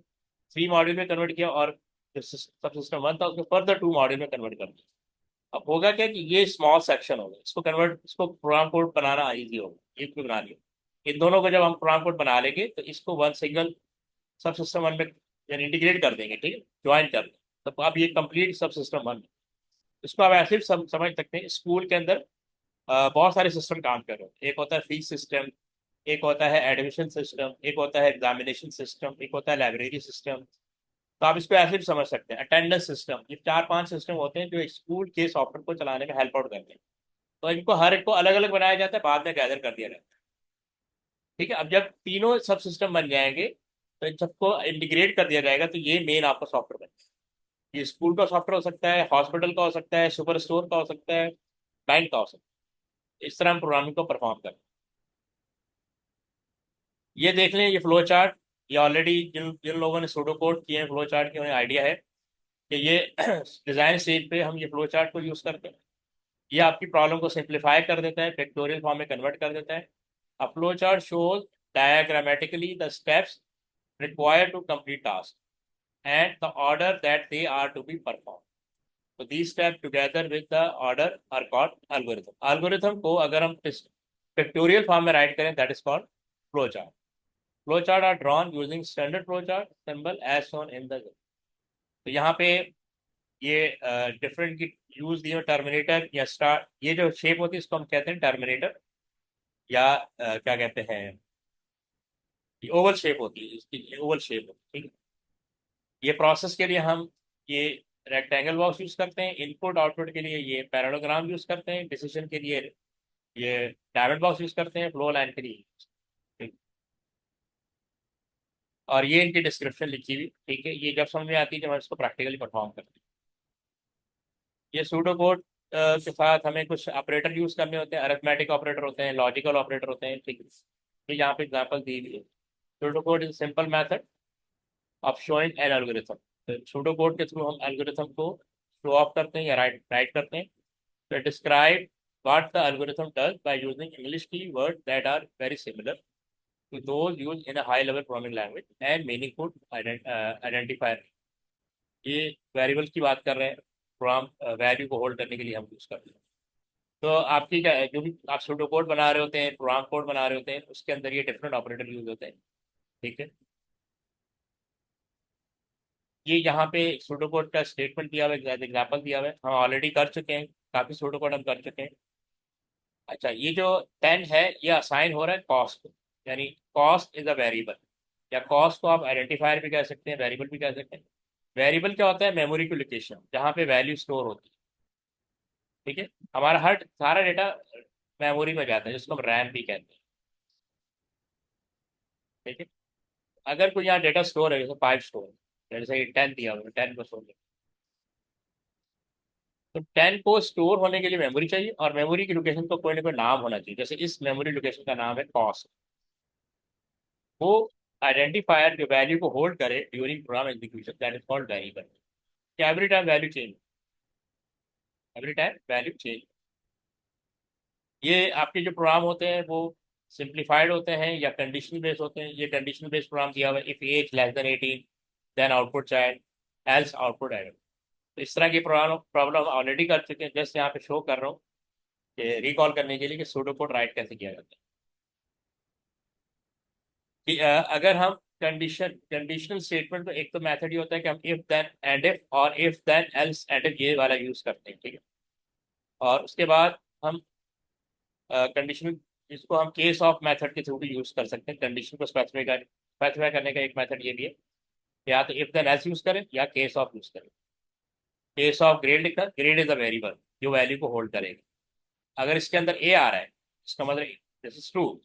3 मॉड्यूल में कन्वर्ट किया और जो सब सिस्टम 1 था उसको फर्दर 2 मॉड्यूल में कन्वर्ट कर दिया। अब होगा क्या कि ये स्मॉल सेक्शन होगा, इसको प्रोग्राम कोड बनाना ईजी होगा, एक भी बना लिया। इन दोनों को जब हम प्रोग्राम कोड बना लेंगे तो इसको वन सिंगल सब सिस्टम 1 में यानी इंटीग्रेट कर देंगे, ठीक है, ज्वाइन कर देंगे। तो अब ये कंप्लीट सब सिस्टम 1। इसको आप ऐसे भी समझ सकते हैं, स्कूल के अंदर बहुत सारे सिस्टम काम कर रहे हैं। एक होता है फीस सिस्टम, एक होता है एडमिशन सिस्टम, एक होता है एग्जामिनेशन सिस्टम, एक होता है लाइब्रेरी सिस्टम। तो आप इसको ऐसे भी समझ सकते हैं, अटेंडेंस सिस्टम। ये 4-5 सिस्टम होते हैं जो स्कूल के सॉफ्टवेयर को चलाने में हेल्प आउट करते हैं। तो इनको हर एक को अलग अलग बनाया जाता है, बाद में गैदर कर दिया जाता है। ठीक है, अब जब तीनों सब सिस्टम बन जाएंगे तो इन सबको इंटीग्रेट कर दिया जाएगा, तो ये मेन आपका सॉफ्टवेयर बनेगा। ये स्कूल का सॉफ्टवेयर हो सकता है, हॉस्पिटल का हो सकता है, सुपर स्टोर का हो सकता है, बैंक का हो सकता है। इस तरह हम प्रोग्रामिंग को परफॉर्म करते हैं। ये देख लें, ये फ्लो चार्ट। ये ऑलरेडी जिन जिन लोगों ने सूडो कोड किए हैं फ्लो चार्ट की, उन्हें आइडिया है कि ये डिज़ाइन स्टेज पे हम ये फ्लो चार्ट को यूज़ करते हैं। ये आपकी प्रॉब्लम को सिंप्लीफाई कर देता है, पिक्टोरियल फॉर्म में कन्वर्ट कर देता है। A flow chart shows diagrammatically the steps required to complete task and the order that they are to be performed. So these steps together with the order are called algorithm. Algorithm को अगर हम pictorial form में right करें, that is called flow chart. Flow chart are drawn using standard flow chart symbol as shown in the. तो यहाँ पे ये different की यूज दिए, टर्मिनेटर या स्टार, ये जो शेप होती है इसको हम कहते हैं टर्मिनेटर, या क्या कहते हैं, ये ओवल शेप होती है, इसकी ओवल शेप होती है। ठीक है, ये प्रोसेस के लिए हम ये रेक्टेंगल बॉक्स यूज करते हैं, इनपुट आउटपुट के लिए ये पैरेललोग्राम यूज करते हैं, डिसीजन के लिए ये डायमंड बॉक्स यूज करते हैं, फ्लो लाइन के लिए। ठीक। और ये इनकी डिस्क्रिप्शन लिखी हुई। ठीक है, ये जब समझ में आती है जब हम इसको प्रैक्टिकली परफॉर्म करते हैं। ये सूडो कोड के साथ हमें कुछ ऑपरेटर यूज करने होते हैं, अरिथमेटिक ऑपरेटर होते हैं, लॉजिकल ऑपरेटर होते हैं। ठीक है, तो यहाँ पे एग्जांपल दी हुई है। Pseudo code is simple method of showing an algorithm. तो सूडो कोड के थ्रू हम एल्गोरिथम को शो ऑफ करते हैं या राइट राइट करते हैं। तो describe what the algorithm does by using English key word that are very similar to those use in a high level programming language and meaningful identifier. ये variable की बात कर रहे हैं, प्रोग्राम वैल्यू को होल्ड करने के लिए हम यूज करते हैं। तो आपकी क्या है, जो भी आप सूडो कोड बना रहे होते हैं, प्रोग्राम कोड बना रहे होते हैं, उसके अंदर ये डिफरेंट ऑपरेटर यूज होते हैं। ठीक है, ये यहाँ पे सूडो कोड का स्टेटमेंट दिया हुआ है, एग्जाम्पल दिया हुआ है, हम ऑलरेडी कर चुके हैं, काफ़ी सूडो कोड हम कर चुके हैं। अच्छा, ये जो 10 है ये असाइन हो रहा है कॉस्ट को, यानी कॉस्ट इज अ वेरिएबल, या कॉस्ट को आप आइडेंटिफायर भी कह सकते हैं, वेरिएबल भी कह सकते हैं। वेरिएबल क्या होता है, मेमोरी की लोकेशन जहाँ पे वैल्यू स्टोर होती है। ठीक है, हमारा हर सारा डेटा मेमोरी में जाता है, जिसको हम रैम भी कहते हैं। ठीक है, अगर कोई यहाँ डेटा स्टोर है, जैसे 5 स्टोर है, जैसे 10 दिया हुआ है, 10 को स्टोर, तो 10 को स्टोर होने के लिए मेमोरी चाहिए, और मेमोरी की लोकेशन को कोई ना कोई नाम होना चाहिए। जैसे इस मेमोरी लोकेशन का नाम है कॉस्ट। वो आइडेंटिफायर जो वैल्यू को होल्ड करे during program execution, that is called variable. Every time value change, every time value change. ये आपके जो प्रोग्राम होते हैं वो सिंप्लीफाइड होते हैं या कंडीशनल बेस्ड होते हैं। ये कंडीशनल बेस्ड प्रोग्राम दिया हुआ है, if age less than 18 then output child else output error. तो इस तरह की प्रॉब्लम ऑलरेडी कर चुके हैं, जस्ट यहाँ पे शो कर रहा हूँ कि रिकॉल करने के लिए कि सूडो कोड राइट कैसे किया जाता है। कि अगर हम कंडीशनल स्टेटमेंट, तो एक तो मेथड ये होता है कि हम इफ देन एंड इफ और if then else end if ये वाला यूज करते हैं। ठीक है, और उसके बाद हम कंडीशनल, इसको हम केस ऑफ मेथड के थ्रू भी यूज कर सकते हैं। कंडीशन को स्पेसिफाई करने का एक मेथड ये भी है, या तो इफ देन एल्स यूज करें या केस ऑफ यूज करें। केस ऑफ ग्रेड लिखा, ग्रेड इज अ वेरिएबल जो वैल्यू को होल्ड करेगा। अगर इसके अंदर ए आ रहा है, इसका मतलब दिस इज ट्रू,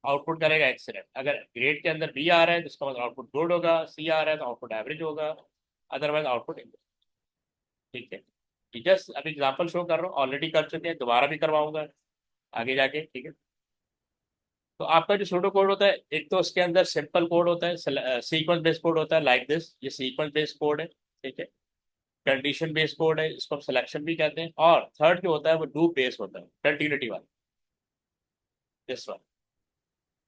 आउटपुट करेगा एक्सीलेंट। अगर ग्रेड के अंदर बी आ रहा है तो इसका मतलब आउटपुट गुड होगा, सी आ रहा है तो आउटपुट एवरेज होगा, अदरवाइज आउटपुट। ठीक है, जस्ट अभी एग्जांपल शो कर रहा हूँ, ऑलरेडी कर चुके हैं, दोबारा भी करवाऊंगा आगे जाके। ठीक है, तो आपका जो सूडो कोड होता है, एक तो उसके अंदर सिंपल कोड होता है, सीक्वेंस बेस्ड कोड होता है लाइक दिस, ये सीक्वेंस बेस्ड कोड है। ठीक है, कंडीशन बेस्ड कोड है, इसको हम सिलेक्शन भी कहते हैं। और थर्ड जो होता है वो लूप बेस्ड होता है, कंटिन्यूटी वाला, दिस वन।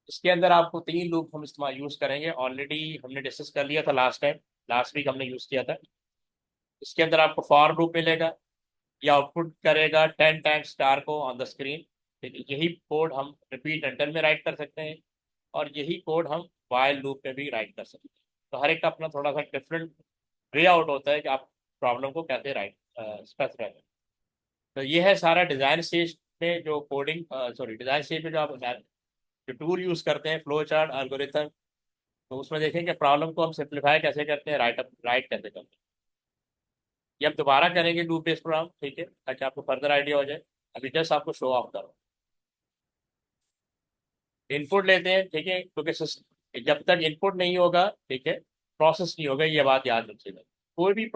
इसके अंदर आपको 3 लूप हम इस्तेमाल यूज करेंगे, ऑलरेडी हमने डिस्कस कर लिया था लास्ट टाइम, लास्ट वीक हमने यूज किया था। इसके अंदर आपको फॉर लूप मिलेगा, ये आउटपुट करेगा 10 टाइम्स स्टार को ऑन द स्क्रीन। ठीक है, यही कोड हम रिपीट एंटर में राइट कर सकते हैं, और यही कोड हम वाइल लूप में भी राइट कर सकते हैं। तो हर एक का अपना थोड़ा सा डिफरेंट वे आउट होता है कि आप प्रॉब्लम को कैसे राइट स्पेसिफाई करें। तो ये है सारा डिज़ाइन स्टेज में जो कोडिंग, सॉरी डिज़ाइन स्टेज में जो आप जो टूल यूज़ करते हैं फ्लो चार्ट एल्गोरिथम, तो उसमें देखेंगे प्रॉब्लम को हम सिंप्लीफाई कैसे करते हैं, राइट कैसे करते हैं। ये हम दोबारा करेंगे लूप बेस्ड प्रोग्राम, ठीक है, ताकि आपको फर्दर आइडिया हो जाए। अभी जस्ट आपको शो ऑफ करो। इनपुट लेते हैं, ठीक है, क्योंकि जब तक इनपुट नहीं होगा, ठीक है, प्रोसेस नहीं होगा, ये बात याद रखिएगा। कोई भी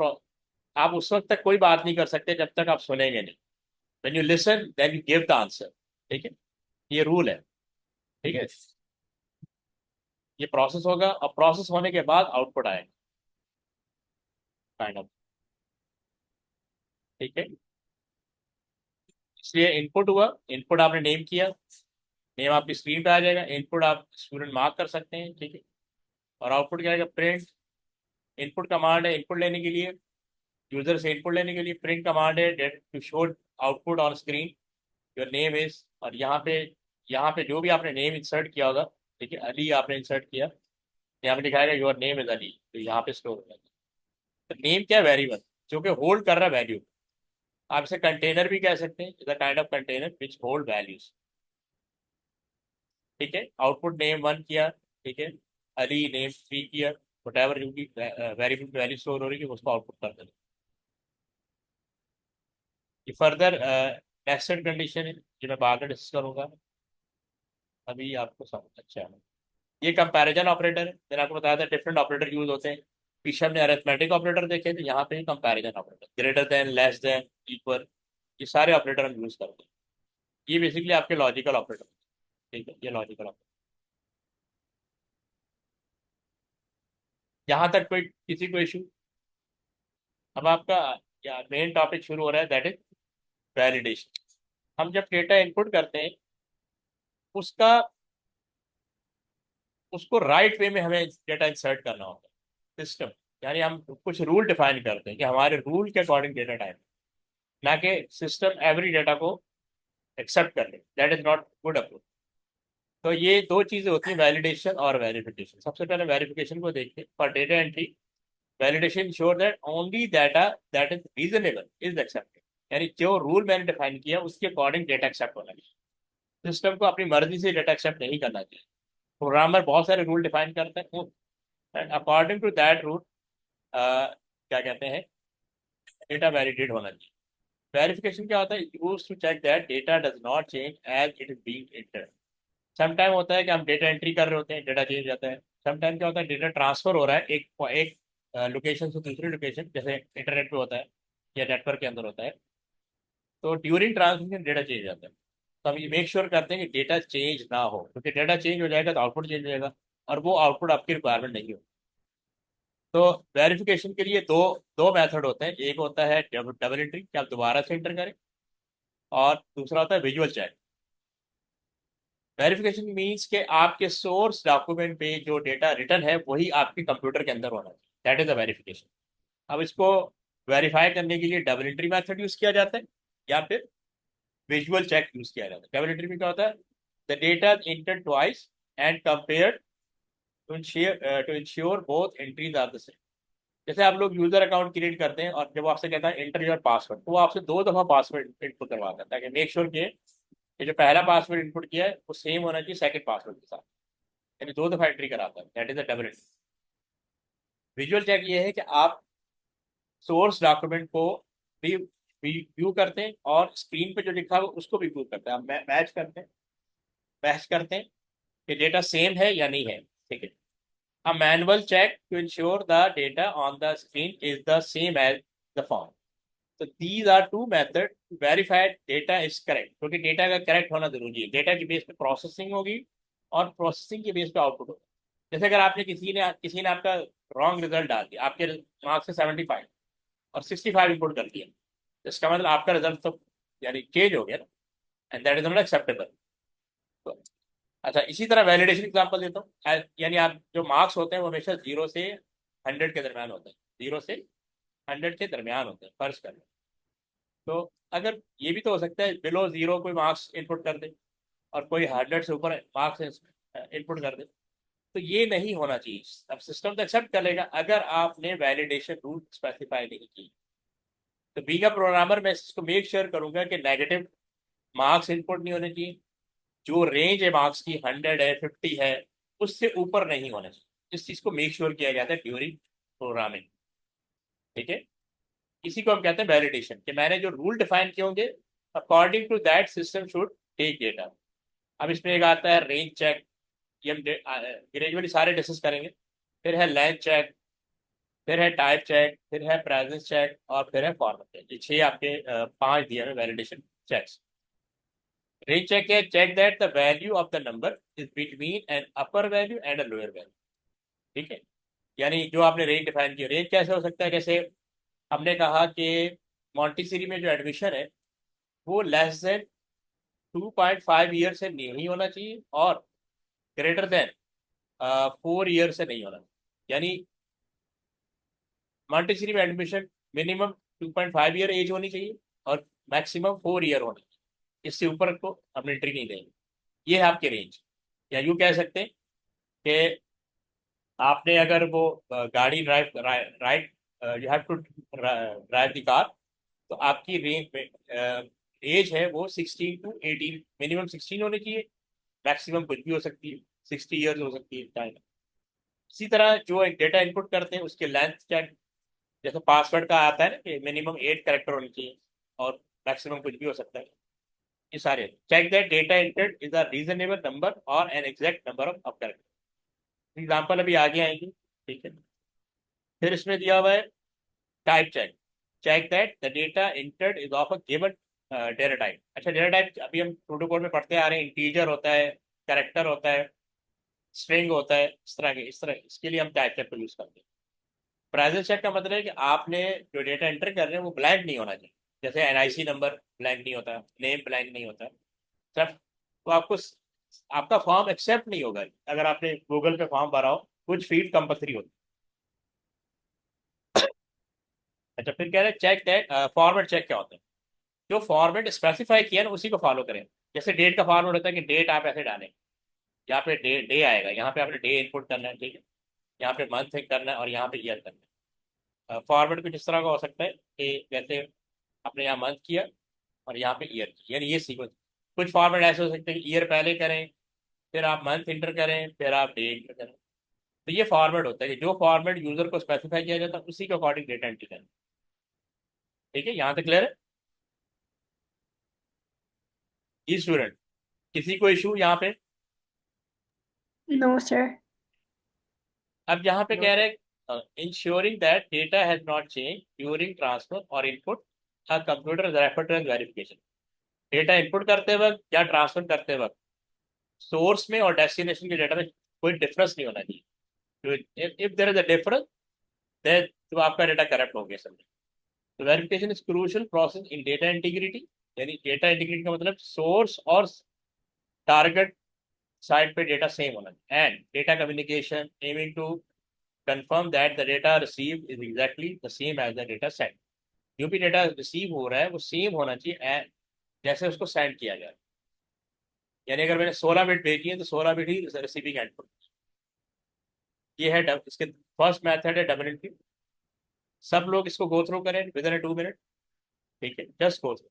आप उस वक्त तक कोई बात नहीं कर सकते जब तक आप सुनेंगे नहीं। When you listen then you give the answer, ठीक है, ये रूल है, ठीक है। ये प्रोसेस होगा और प्रोसेस होने के बाद आउटपुट आएगा, काइंड ऑफ, ठीक है। इसलिए इनपुट हुआ, इनपुट आपने नेम किया, नेम आपकी स्क्रीन पे आ जाएगा, इनपुट आप स्टूडेंट मार्क कर सकते हैं, ठीक है। और आउटपुट क्या आएगा, प्रिंट। इनपुट कमांड है इनपुट लेने के लिए, यूजर से इनपुट लेने के लिए, प्रिंट कमांड है to show output on screen your name is. और यहाँ पे जो भी आपने नेम इंसर्ट किया होगा, ठीक है, अली आपने इंसर्ट किया, यहाँ पे दिखाएगा योर नेम इज अली, तो यहाँ पे स्टोर हो जाएगा। तो नेम क्या है, वेरिएबल जो कि होल्ड कर रहा है वैल्यू। आप इसे कंटेनर भी कह सकते हैं, is a kind of container which hold values, ठीक है। आउटपुट नेम 1 किया, ठीक है, अली नेम 3 किया, वट एवर जो भी वेरिएबल वैल्यू स्टोर हो रही है उसको आउटपुट कर देना। ये फर्दर नेस्टेड कंडीशन है जो मैं बाद में डिस्कस करूंगा, अभी आपको समझ अच्छा है। ये कंपैरिजन ऑपरेटर है, मैंने आपको बताया था डिफरेंट ऑपरेटर यूज होते हैं। पीछे हमने अरिथमेटिक ऑपरेटर देखे थे, यहाँ पे comparison operator, greater than, less than, equal, ये सारे ऑपरेटर हम यूज करते हैं। ये बेसिकली आपके लॉजिकल ऑपरेटर, ठीक है, ये लॉजिकल ऑपरेटर। यहाँ तक कोई किसी को इशू? अब आपका मेन टॉपिक शुरू हो रहा है, दैट इज वैलिडेशन। हम जब डेटा इनपुट करते हैं उसका उसको राइट वे में हमें डेटा इंसर्ट करना होता है सिस्टम, यानी हम कुछ रूल डिफाइन करते हैं कि हमारे रूल के अकॉर्डिंग डेटा टाइप, ना कि सिस्टम एवरी डेटा को एक्सेप्ट कर ले, that is not good approach. तो ये दो चीज़ें होती हैं, वैलिडेशन और वेरिफिकेशन। सबसे पहले वेरिफिकेशन को देखते हैं। For data entry, validation sure that only data that is reasonable is accepted, यानी जो रूल मैंने डिफाइन किया उसके अकॉर्डिंग डेटा एक्सेप्ट होना चाहिए। सिस्टम को अपनी मर्जी से डेटा एक्सेप्ट नहीं करना चाहिए। प्रोग्रामर बहुत सारे रूल डिफाइन करते हैं, अकॉर्डिंग टू दैट रूल क्या कहते हैं, डेटा वैलिडेट होना चाहिए। वेरिफिकेशन क्या होता है, use to check that data does not change as it is being entered. Sometime होता है कि हम डेटा एंट्री कर रहे होते हैं, डेटा चेंज जाता है। समटाइम क्या होता है, डेटा ट्रांसफर हो रहा है एक लोकेशन से दूसरी लोकेशन, जैसे इंटरनेट पे होता है या नेटवर्क के अंदर होता है, तो ड्यूरिंग ट्रांसमिशन डेटा चेंज जाता है। तो हम ये मेक श्योर करते हैं कि डेटा चेंज ना हो, क्योंकि डेटा चेंज हो जाएगा तो आउटपुट चेंज हो जाएगा, और वो आउटपुट आपकी रिक्वायरमेंट नहीं हो। तो वेरिफिकेशन के लिए दो दो मेथड होते हैं, एक होता है डबल एंट्री कि आप दोबारा से एंटर करें, और दूसरा होता है विजुअल चेक। वेरिफिकेशन मीन्स के आपके सोर्स डॉक्यूमेंट पे जो डेटा रिटर्न है वही आपके कंप्यूटर के अंदर होना चाहिए, दैट इज द वेरिफिकेशन। अब इसको वेरीफाई करने के लिए डबल एंट्री मेथड यूज किया जाता है या फिर विजुअल चेक यूज किया जाता है। डबल एंट्री में क्या होता है, the data enter twice and compare to ensure both entries are the same. जैसे आप लोग यूजर अकाउंट क्रिएट करते हैं और जब आपसे कहता है एंटर योर पासवर्ड, तो वो आपसे 2 दफा पासवर्ड इनपुट करवाता है, ताकि मेक श्योर कि ये जो पहला पासवर्ड इनपुट किया है वो सेम होना चाहिए सेकंड पासवर्ड के साथ, यानी 2 दफा एंट्री कराता है, that is the double entry. Visual check ये है कि आप सोर्स डॉक्यूमेंट को भी व्यू करते हैं और स्क्रीन पे जो लिखा है उसको भी व्यू करते हैं, आप मैच करते हैं कि डेटा सेम है या नहीं है, ठीक है। A manual check to ensure the data on the screen is the same as the form. So these are two methods to verify data is correct. क्योंकि डेटा का करेक्ट होना जरूरी है। डेटा की बेस पे प्रोसेसिंग होगी और processing के बेस पे आउटपुट होगा। जैसे अगर आपने किसी ने आपका रॉन्ग रिजल्ट डाल दिया, आपके मार्क्स से 75 और 65 इनपुट कर दिया, तो इसका मतलब आपका रिजल्ट तो यानी चेंज हो गया ना, and that is not acceptable. तो अच्छा, इसी तरह वैलिडेशन एग्जांपल देता हूँ। यानी आप जो मार्क्स होते हैं वो हमेशा 0 से 100 के दरमियान होते हैं, 0 से 100 के दरमियान होते हैं, फर्ज कर लें। तो अगर ये भी तो हो सकता है बिलो 0 कोई मार्क्स इनपुट कर दे और कोई 100 से ऊपर मार्क्स इनपुट कर दे, तो ये नहीं होना चाहिए। अब सिस्टम तो एक्सेप्ट कर लेगा अगर आपने वैलिडेशन रूल स्पेसिफाई नहीं की। तो बीइंग अ प्रोग्रामर मैं इसको मेक श्योर करूंगा कि नेगेटिव मार्क्स इनपुट नहीं होने चाहिए, जो रेंज है मार्क्स की 100 है, 50 है, उससे ऊपर नहीं होना चाहिए। इस चीज को मेक श्योर किया जाता है ड्यूरिंग प्रोग्रामिंग। ठीक है, इसी को हम कहते हैं वैलिडेशन, कि मैंने जो रूल डिफाइन किए होंगे according to that system should take data. अब इसमें एक आता है रेंज चेक, ये हम ग्रेजुअली सारे डिस्कस करेंगे। फिर है लेंथ चेक, फिर है टाइप चेक, फिर है प्रेजेंस चेक, और फिर है फॉर्मेट चेक। ये 6 आपके 5 दिए हुए वैलिडेशन चेक्स। रेंज चेक है check that the value of the number is between an upper value and a lower value. ठीक है, यानी जो आपने रेंज डिफाइन किया, रेंज कैसे हो सकता है, जैसे हमने कहा कि मॉन्टेसरी में जो एडमिशन है वो लेस देन 2.5 ईयर से नहीं होना चाहिए, और ग्रेटर देन 4 ईयर से नहीं होना चाहिए। यानी मॉन्टेसरी में एडमिशन मिनिमम 2.5 ईयर एज होनी चाहिए, और मैक्सिमम 4 ईयर होनी चाहिए। इससे ऊपर को हम एंट्री नहीं देंगे। ये है आपके रेंज। या यूँ कह सकते हैं कि आपने अगर वो गाड़ी drive right, you have to drive the car, तो आपकी रेंज में एज है वो 16 to 18, मिनिमम 16 होनी चाहिए, मैक्सिमम कुछ भी हो सकती है, 60 ईयर्स हो सकती है टाइम। इसी तरह जो डेटा इनपुट करते हैं उसके लेंथ चेक, जैसे पासवर्ड का आता है ना कि मिनिमम 8 कैरेक्टर होनी चाहिए, और मैक्सिमम कुछ भी हो सकता है। ये सारे check that data entered is a reasonable number और an exact number of character. Example अभी आगे आएंगे। ठीक है, फिर इसमें दिया हुआ है type check, check that the data entered is of a given data type. अच्छा, डेटा टाइप अभी हम प्रोटोकॉल में पढ़ते आ रहे हैं, इंटीजर होता है, कैरेक्टर होता है, स्ट्रिंग होता है, इस तरह इसके लिए हम टाइप चेक को यूज करते हैं। प्रेजेंस चेक का मतलब है कि आपने जो डेटा एंटर कर रहे हैं वो ब्लैंक नहीं होना चाहिए। जैसे एनआईसी नंबर ब्लैंक नहीं होता, नेम ब्लैंक नहीं होता, सब। तो आपको आपका फॉर्म एक्सेप्ट नहीं होगा अगर आपने गूगल पे फॉर्म भरा हो, कुछ फील्ड कंपलसरी होती है। अच्छा, फिर कह रहे हैं चेक दैट फॉर्मेट चेक क्या होता है, जो फॉर्मेट स्पेसिफाई किया ना उसी को फॉलो करें। जैसे डेट का फॉर्मेट होता है कि डेट आप ऐसे डालें, यहाँ पे डे डे आएगा, यहाँ पे आपने डे इनपुट करना है। ठीक है, यहाँ पे मंथ करना है, और यहाँ पे ईयर करना है। फॉर्मेट कुछ इस तरह का हो सकता है कि जैसे आपने यहाँ मंथ किया और यहाँ पे ईयर किया, यानी ये सीक्वेंस। कुछ फॉर्मेट ऐसे हो सकते हैं कि ईयर पहले करें, फिर आप मंथ इंटर करें, फिर आप डे इंटर करें। तो ये फॉर्मेट होता है कि जो फॉर्मेट यूजर को स्पेसिफाई किया जाता है उसी के अकॉर्डिंग डेटा एंट्री करें। ठीक है, यहाँ तक क्लियर है जी स्टूडेंट? किसी को इशू यहाँ पे? No, sir. अब यहाँ पे कह रहे हैं ensuring that data has not change during transfer और input, a computer reference verification. Data input करते वक्त या ट्रांसफर करते वक्त सोर्स में और डेस्टिनेशन के डेटा में कोई डिफरेंस नहीं होना चाहिए। If there is a difference, then तो आपका डेटा करप्ट हो गया समझो। तो verification is crucial process in data integrity. यानी डेटा इंटीग्रिटी का मतलब सोर्स और टारगेट साइड पे डेटा सेम होना चाहिए, and data communication aiming to confirm that the data received is exactly the same as the data sent। जो भी data receive हो रहा है वो सेम होना चाहिए जैसे उसको सेंड किया गया। यानी अगर मैंने 16 बिट भेजी है तो 16 बिट ही रिसीविंग एंड पर। ये है इसके फर्स्ट मेथड है डबल एंट्री। सब लोग इसको गो थ्रू करें विद इन 2 मिनट। ठीक है, जस्ट गो थ्रू।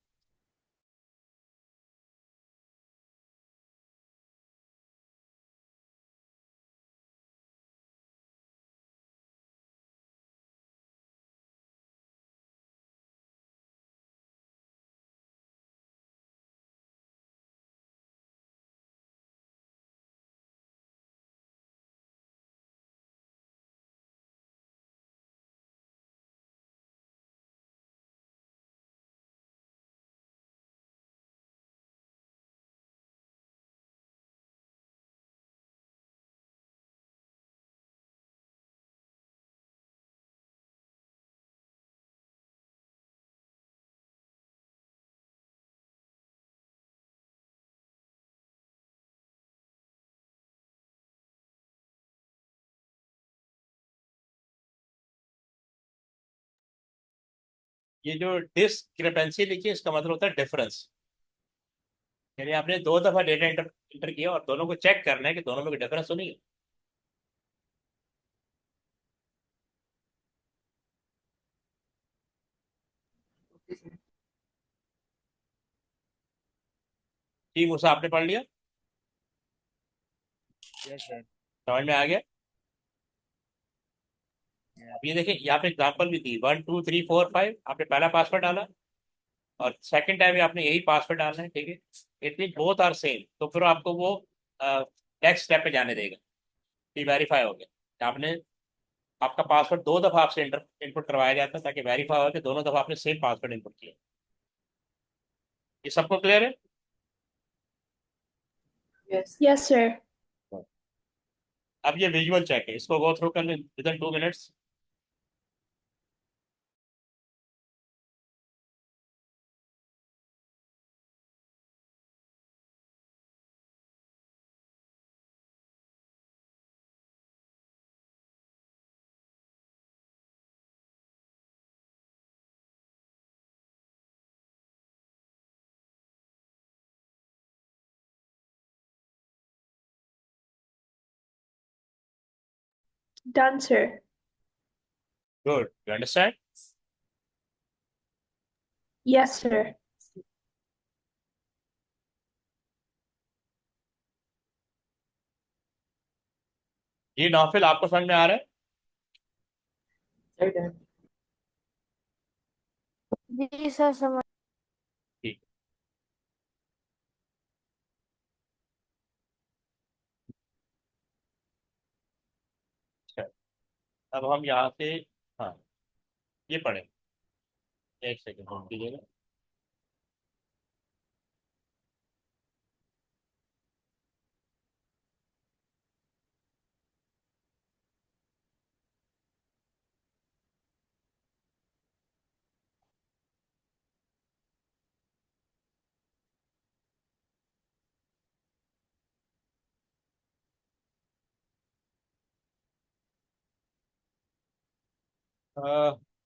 ये जो डिस्क्रिपेंसी लिखी है इसका मतलब होता है डिफरेंस। यानी आपने 2 दफा डेटा इंटर इंटर किया और दोनों को चेक करना है कि दोनों में कोई डिफरेंस तो नहीं है। जी मूसा, आपने पढ़ लिया? Yes, sir. समझ में आ गया? Yeah. अब ये देखिए, यहाँ पे एग्जाम्पल भी दी, 1 2 3 4 5, आपने पहला पासवर्ड डाला और सेकंड टाइम में आपने यही पासवर्ड डालना है, ठीक है? It mean both are same, तो फिर आपको वो नेक्स्ट स्टेप पे जाने देगा कि वेरीफाई हो गया। आपने आपका पासवर्ड 2 दफा आपसे इनपुट करवाया जाता है ताकि वेरीफाई हो कि दोनों दफा आपने सेम पासवर्ड इनपुट किया। ये सबको क्लियर है? Yes. Yes, sir. अब ये विजुअल चेक है, इसको गो थ्रू कर लें within 2 minutes. Done, sir. Good, you understand? Yes, sir. ये नौफिल आपको समझ में आ रहा है? Sir, done. जी सर, समझ। ठीक। अच्छा, अब हम यहाँ से, हाँ, ये पढ़ें। एक सेकंड होल्ड कीजिएगा।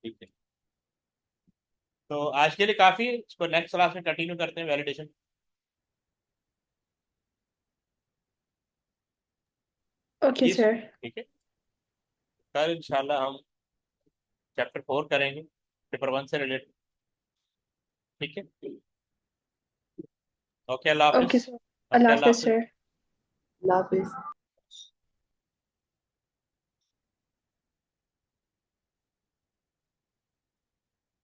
ठीक है, तो आज के लिए काफ़ी है, इसको नेक्स्ट क्लास में कंटिन्यू करते हैं वैलिडेशन। Okay, sir. ठीक है, कल इंशाल्लाह हम चैप्टर 4 करेंगे, पेपर 1 से रिलेटेड। ठीक है, ओके, अल्लाह Okay, हाफिज़। sir. ओके, Allah अल्लाह Hafiz, हाफिज़। sir. Love is.